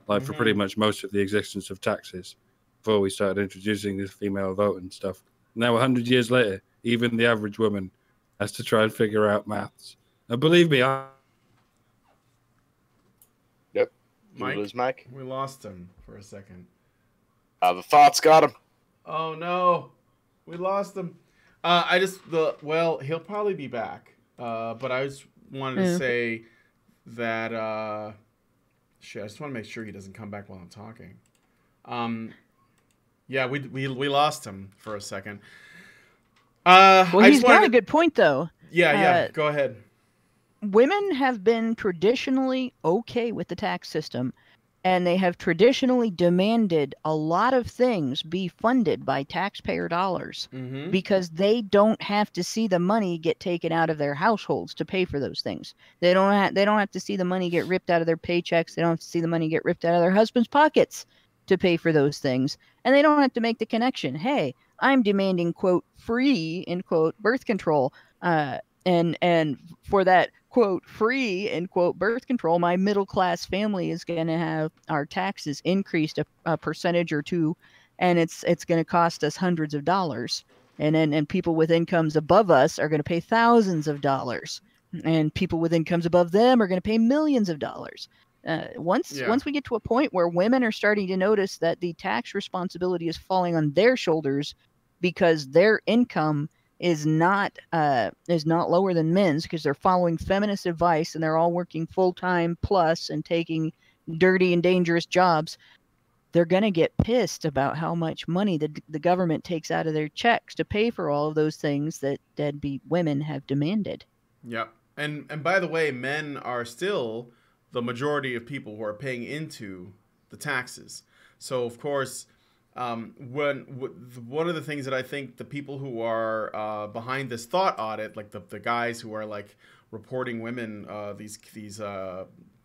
E: Like for pretty much most of the existence of taxes before we started introducing this female vote and stuff. Now 100 years later, even the average woman has to try and figure out maths. And believe me,
B: Mike, we lost him for a second.
C: The thoughts got him.
B: Oh no, we lost him. He'll probably be back. But I just wanted to say that I just want to make sure he doesn't come back while I'm talking. Yeah, we lost him for a second.
D: Well, he's got a good point, though.
B: Yeah, go ahead.
D: Women have been traditionally okay with the tax system, and they have traditionally demanded a lot of things be funded by taxpayer dollars because they don't have to see the money get taken out of their households to pay for those things. They don't have to see the money get ripped out of their paychecks. They don't have to see the money get ripped out of their husband's pockets to pay for those things. And they don't have to make the connection. Hey, I'm demanding, quote, free, end quote, birth control. And for that, quote, free, end quote, birth control, my middle class family is going to have our taxes increased a percentage or two, and it's going to cost us hundreds of dollars. And people with incomes above us are going to pay thousands of dollars, and people with incomes above them are going to pay millions of dollars. Once we get to a point where women are starting to notice that the tax responsibility is falling on their shoulders because their income is not lower than men's, because they're following feminist advice and they're all working full-time plus and taking dirty and dangerous jobs, they're going to get pissed about how much money the government takes out of their checks to pay for all of those things that deadbeat women have demanded.
B: Yep. And by the way, men are still the majority of people who are paying into the taxes. So, of course, one of the things that I think the people who are behind this thought audit, like the guys who are like reporting women, these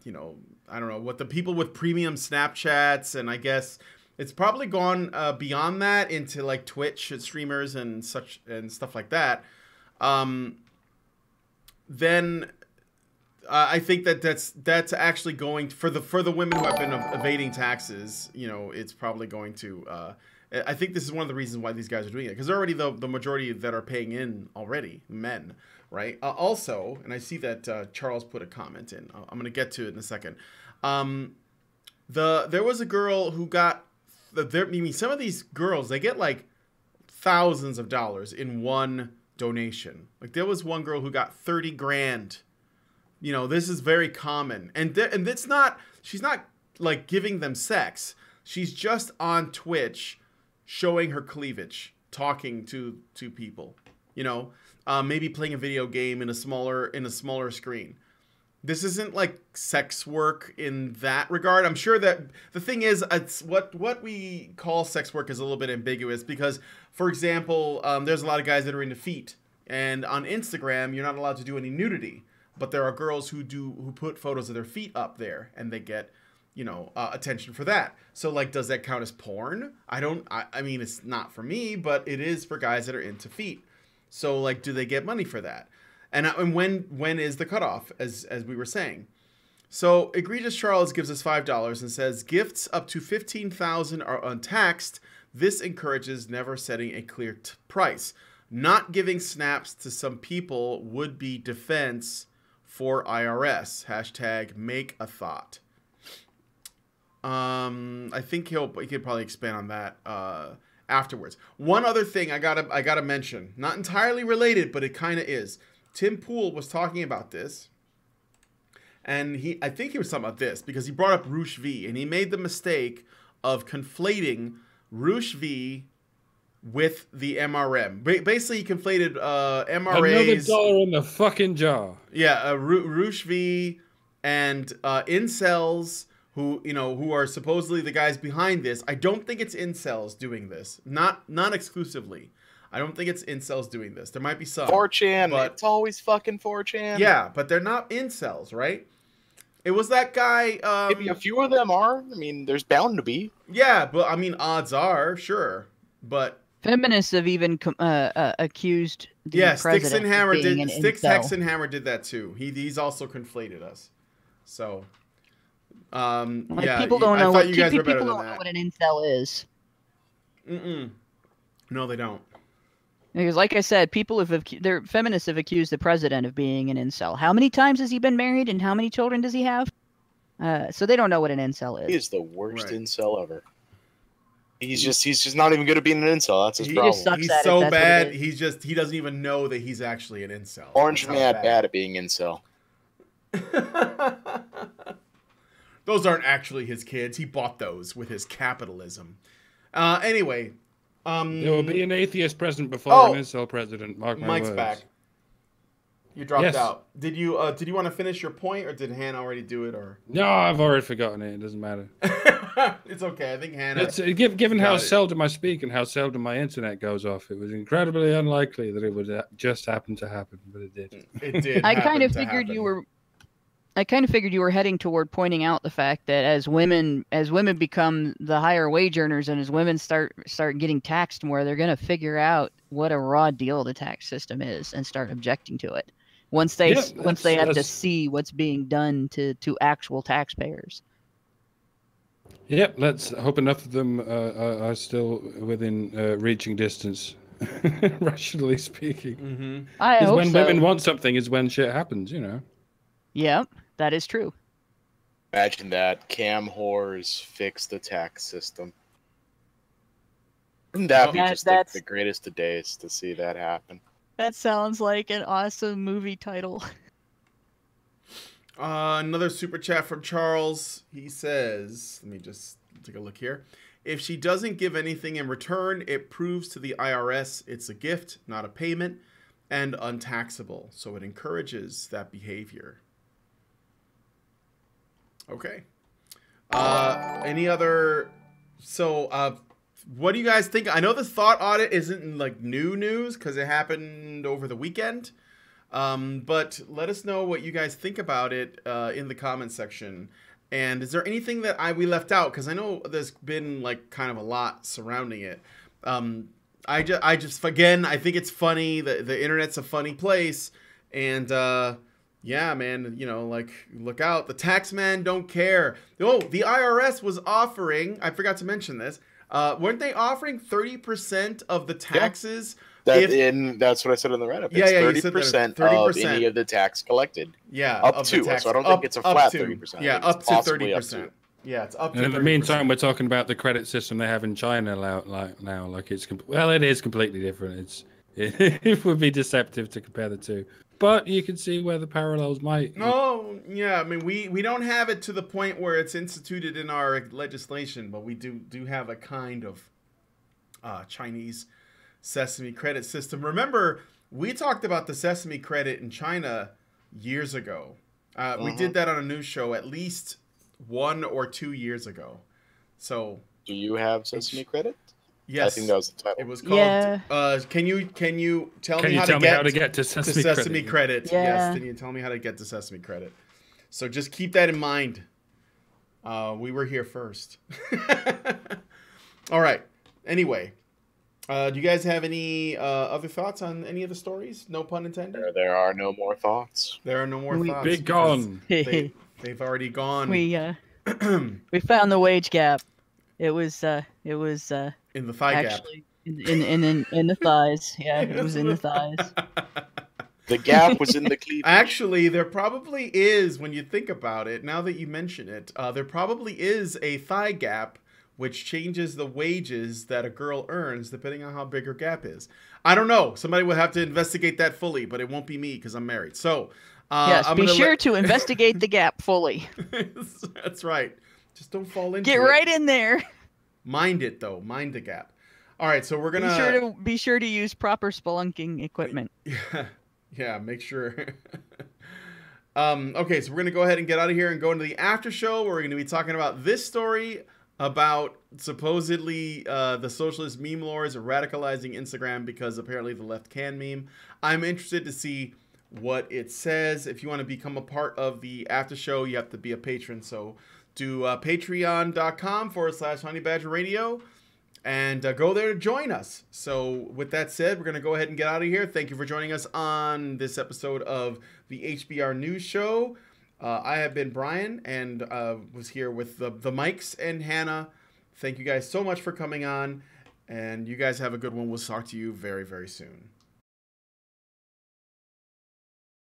B: you know, I don't know, what the people with premium Snapchats, and I guess it's probably gone beyond that into like Twitch streamers and such and stuff like that. Then I think that's actually going for the women who have been evading taxes. You know, it's probably going to. I think this is one of the reasons why these guys are doing it, because they're already the majority that are paying in already, men, right? Also, and I see that Charles put a comment in. I'm going to get to it in a second. There was a girl who got. Some of these girls, they get like thousands of dollars in one donation. Like there was one girl who got 30 grand. You know, this is very common. And it's not, she's not like giving them sex. She's just on Twitch showing her cleavage, talking to people, you know, maybe playing a video game in a smaller screen. This isn't like sex work in that regard. I'm sure that the thing is, it's what we call sex work is a little bit ambiguous because, for example, there's a lot of guys that are into feet, and on Instagram, you're not allowed to do any nudity. But there are girls who put photos of their feet up there, and they get, you know, attention for that. So, like, does that count as porn? I mean, it's not for me, but it is for guys that are into feet. So, like, do they get money for that? And when is the cutoff, as we were saying? So, Egregious Charles gives us $5 and says, gifts up to $15,000 are untaxed. This encourages never setting a clear price. Not giving snaps to some people would be defense for IRS. # make a thought. I think he could probably expand on that afterwards. One other thing I gotta mention, not entirely related, but it kind of is. Tim Pool was talking about this, and I think he was talking about this because he brought up Roosh V, and he made the mistake of conflating Roosh V with the MRM. Basically, he conflated MRAs.
E: Another dollar in the fucking jar.
B: Yeah, Roosh V and incels who are supposedly the guys behind this. I don't think it's incels doing this. Not exclusively. I don't think it's incels doing this. There might be some.
C: 4chan.
B: But
C: It's always fucking 4chan.
B: yeah, but they're not incels, right? It was that guy.
C: Maybe a few of them are. I mean, there's bound to be.
B: Yeah, but I mean, odds are, sure. But
D: feminists have even accused the
B: Sticks
D: president
B: and Hammer
D: of being
B: did.
D: an
B: Sticks,
D: incel.
B: Hex, and Hammer did that too. He's also conflated us. So, yeah.
D: People don't know
B: what you guys were better
D: people
B: than
D: don't know
B: that.
D: what an incel is.
B: No, they don't.
D: Because, like I said, feminists have accused the president of being an incel. How many times has he been married, and how many children does he have? So they don't know what an incel is.
C: He is the worst
B: Right.
C: incel ever. He's just not even good at being an incel. That's his
D: He
C: problem.
D: just sucks
B: He's
D: at it,
B: so
D: that's what it
B: bad.
D: is.
B: He doesn't even know that he's actually an incel.
C: Orange
B: That's how
C: mad bad at being incel.
B: Those aren't actually his kids. He bought those with his capitalism. Anyway.
E: There will be an atheist present before an incel president. Mark my
B: Mike's
E: words.
B: back. You dropped
E: Yes.
B: out. Did you want to finish your point, or did Hannah already do it? Or
E: No, I've already forgotten it. It doesn't matter.
B: it's okay. I think Hannah.
E: Given how
B: got it.
E: seldom I speak and how seldom my internet goes off, it was incredibly unlikely that it would just happen to happen, but it did.
B: It did.
D: I
B: happen
D: kind of
B: to
D: figured
B: happen.
D: you were. I kind of figured you were heading toward pointing out the fact that as women become the higher wage earners and as women start getting taxed more, they're going to figure out what a raw deal the tax system is and start objecting to it. Once they have to see what's being done to actual taxpayers.
E: Yep, let's hope enough of them are still within reaching distance, rationally speaking.
B: Mm-hmm.
D: I hope
E: when
D: so.
E: women want something is when shit happens, you know.
D: Yep, that is true.
C: Imagine that. Cam whores fix the tax system. Wouldn't that be just the greatest of days to see that happen?
D: That sounds like an awesome movie title.
B: Another super chat from Charles. He says, let me just take a look here. If she doesn't give anything in return, it proves to the IRS it's a gift, not a payment, and untaxable. So it encourages that behavior. Okay. Any other... So, what do you guys think? I know the thought audit isn't like new news because it happened over the weekend. But let us know what you guys think about it in the comment section. And is there anything that we left out? Because I know there's been like kind of a lot surrounding it. I just again, I think it's funny. The internet's a funny place. And yeah, man, you know, like, look out. The tax man don't care. Oh, the IRS was offering, I forgot to mention this, weren't they offering 30% of the taxes?
C: Yeah. That's what I said on the Reddit. It's 30% of any of the tax collected.
B: Yeah,
C: up to. So I don't think it's a flat 30%.
B: Yeah, up to 30%. Yeah, it's up to 30%.
E: And in the meantime, we're talking about the credit system they have in China now. Like it is completely different. It would be deceptive to compare the two. But you can see where the parallels might.
B: No, yeah, I mean, we don't have it to the point where it's instituted in our legislation, but we do have a kind of Chinese Sesame credit system. Remember, we talked about the Sesame credit in China years ago. We did that on a news show at least 1 or 2 years ago. So,
C: do you have Sesame credit?
B: Yes,
C: I think that was the title.
B: It was called. Yeah. Can you tell me how to get to Sesame credit?
D: Yeah.
B: Yes. Can you tell me how to get to Sesame credit? So just keep that in mind. We were here first. All right. Anyway, do you guys have any other thoughts on any of the stories? No pun intended.
C: There are no more thoughts.
B: There are no more thoughts.
E: Big gone.
B: They've already gone.
D: We found the wage gap. It was
B: in the thigh
D: actually, gap. In the thighs. Yeah, it was in the thighs.
C: The gap was in the cleavage.
B: Actually, there probably is, when you think about it, now that you mention it, there probably is a thigh gap which changes the wages that a girl earns depending on how big her gap is. I don't know. Somebody will have to investigate that fully, but it won't be me because I'm married. So,
D: yes, be sure to investigate the gap fully.
B: That's right. Just don't fall into it.
D: Get right in there.
B: Mind it, though. Mind the gap. All right, so we're going to...
D: Be sure to use proper spelunking equipment.
B: Yeah, make sure. Okay, so we're going to go ahead and get out of here and go into the after show where we're going to be talking about this story about supposedly the socialist meme lords are radicalizing Instagram because apparently the left can meme. I'm interested to see what it says. If you want to become a part of the after show, you have to be a patron. So do patreon.com/honeybadgerradio and go there to join us. So with that said, we're going to go ahead and get out of here. Thank you for joining us on this episode of the HBR News Show. I have been Brian and was here with the Mikes and Hannah. Thank you guys so much for coming on. And you guys have a good one. We'll talk to you very, very soon.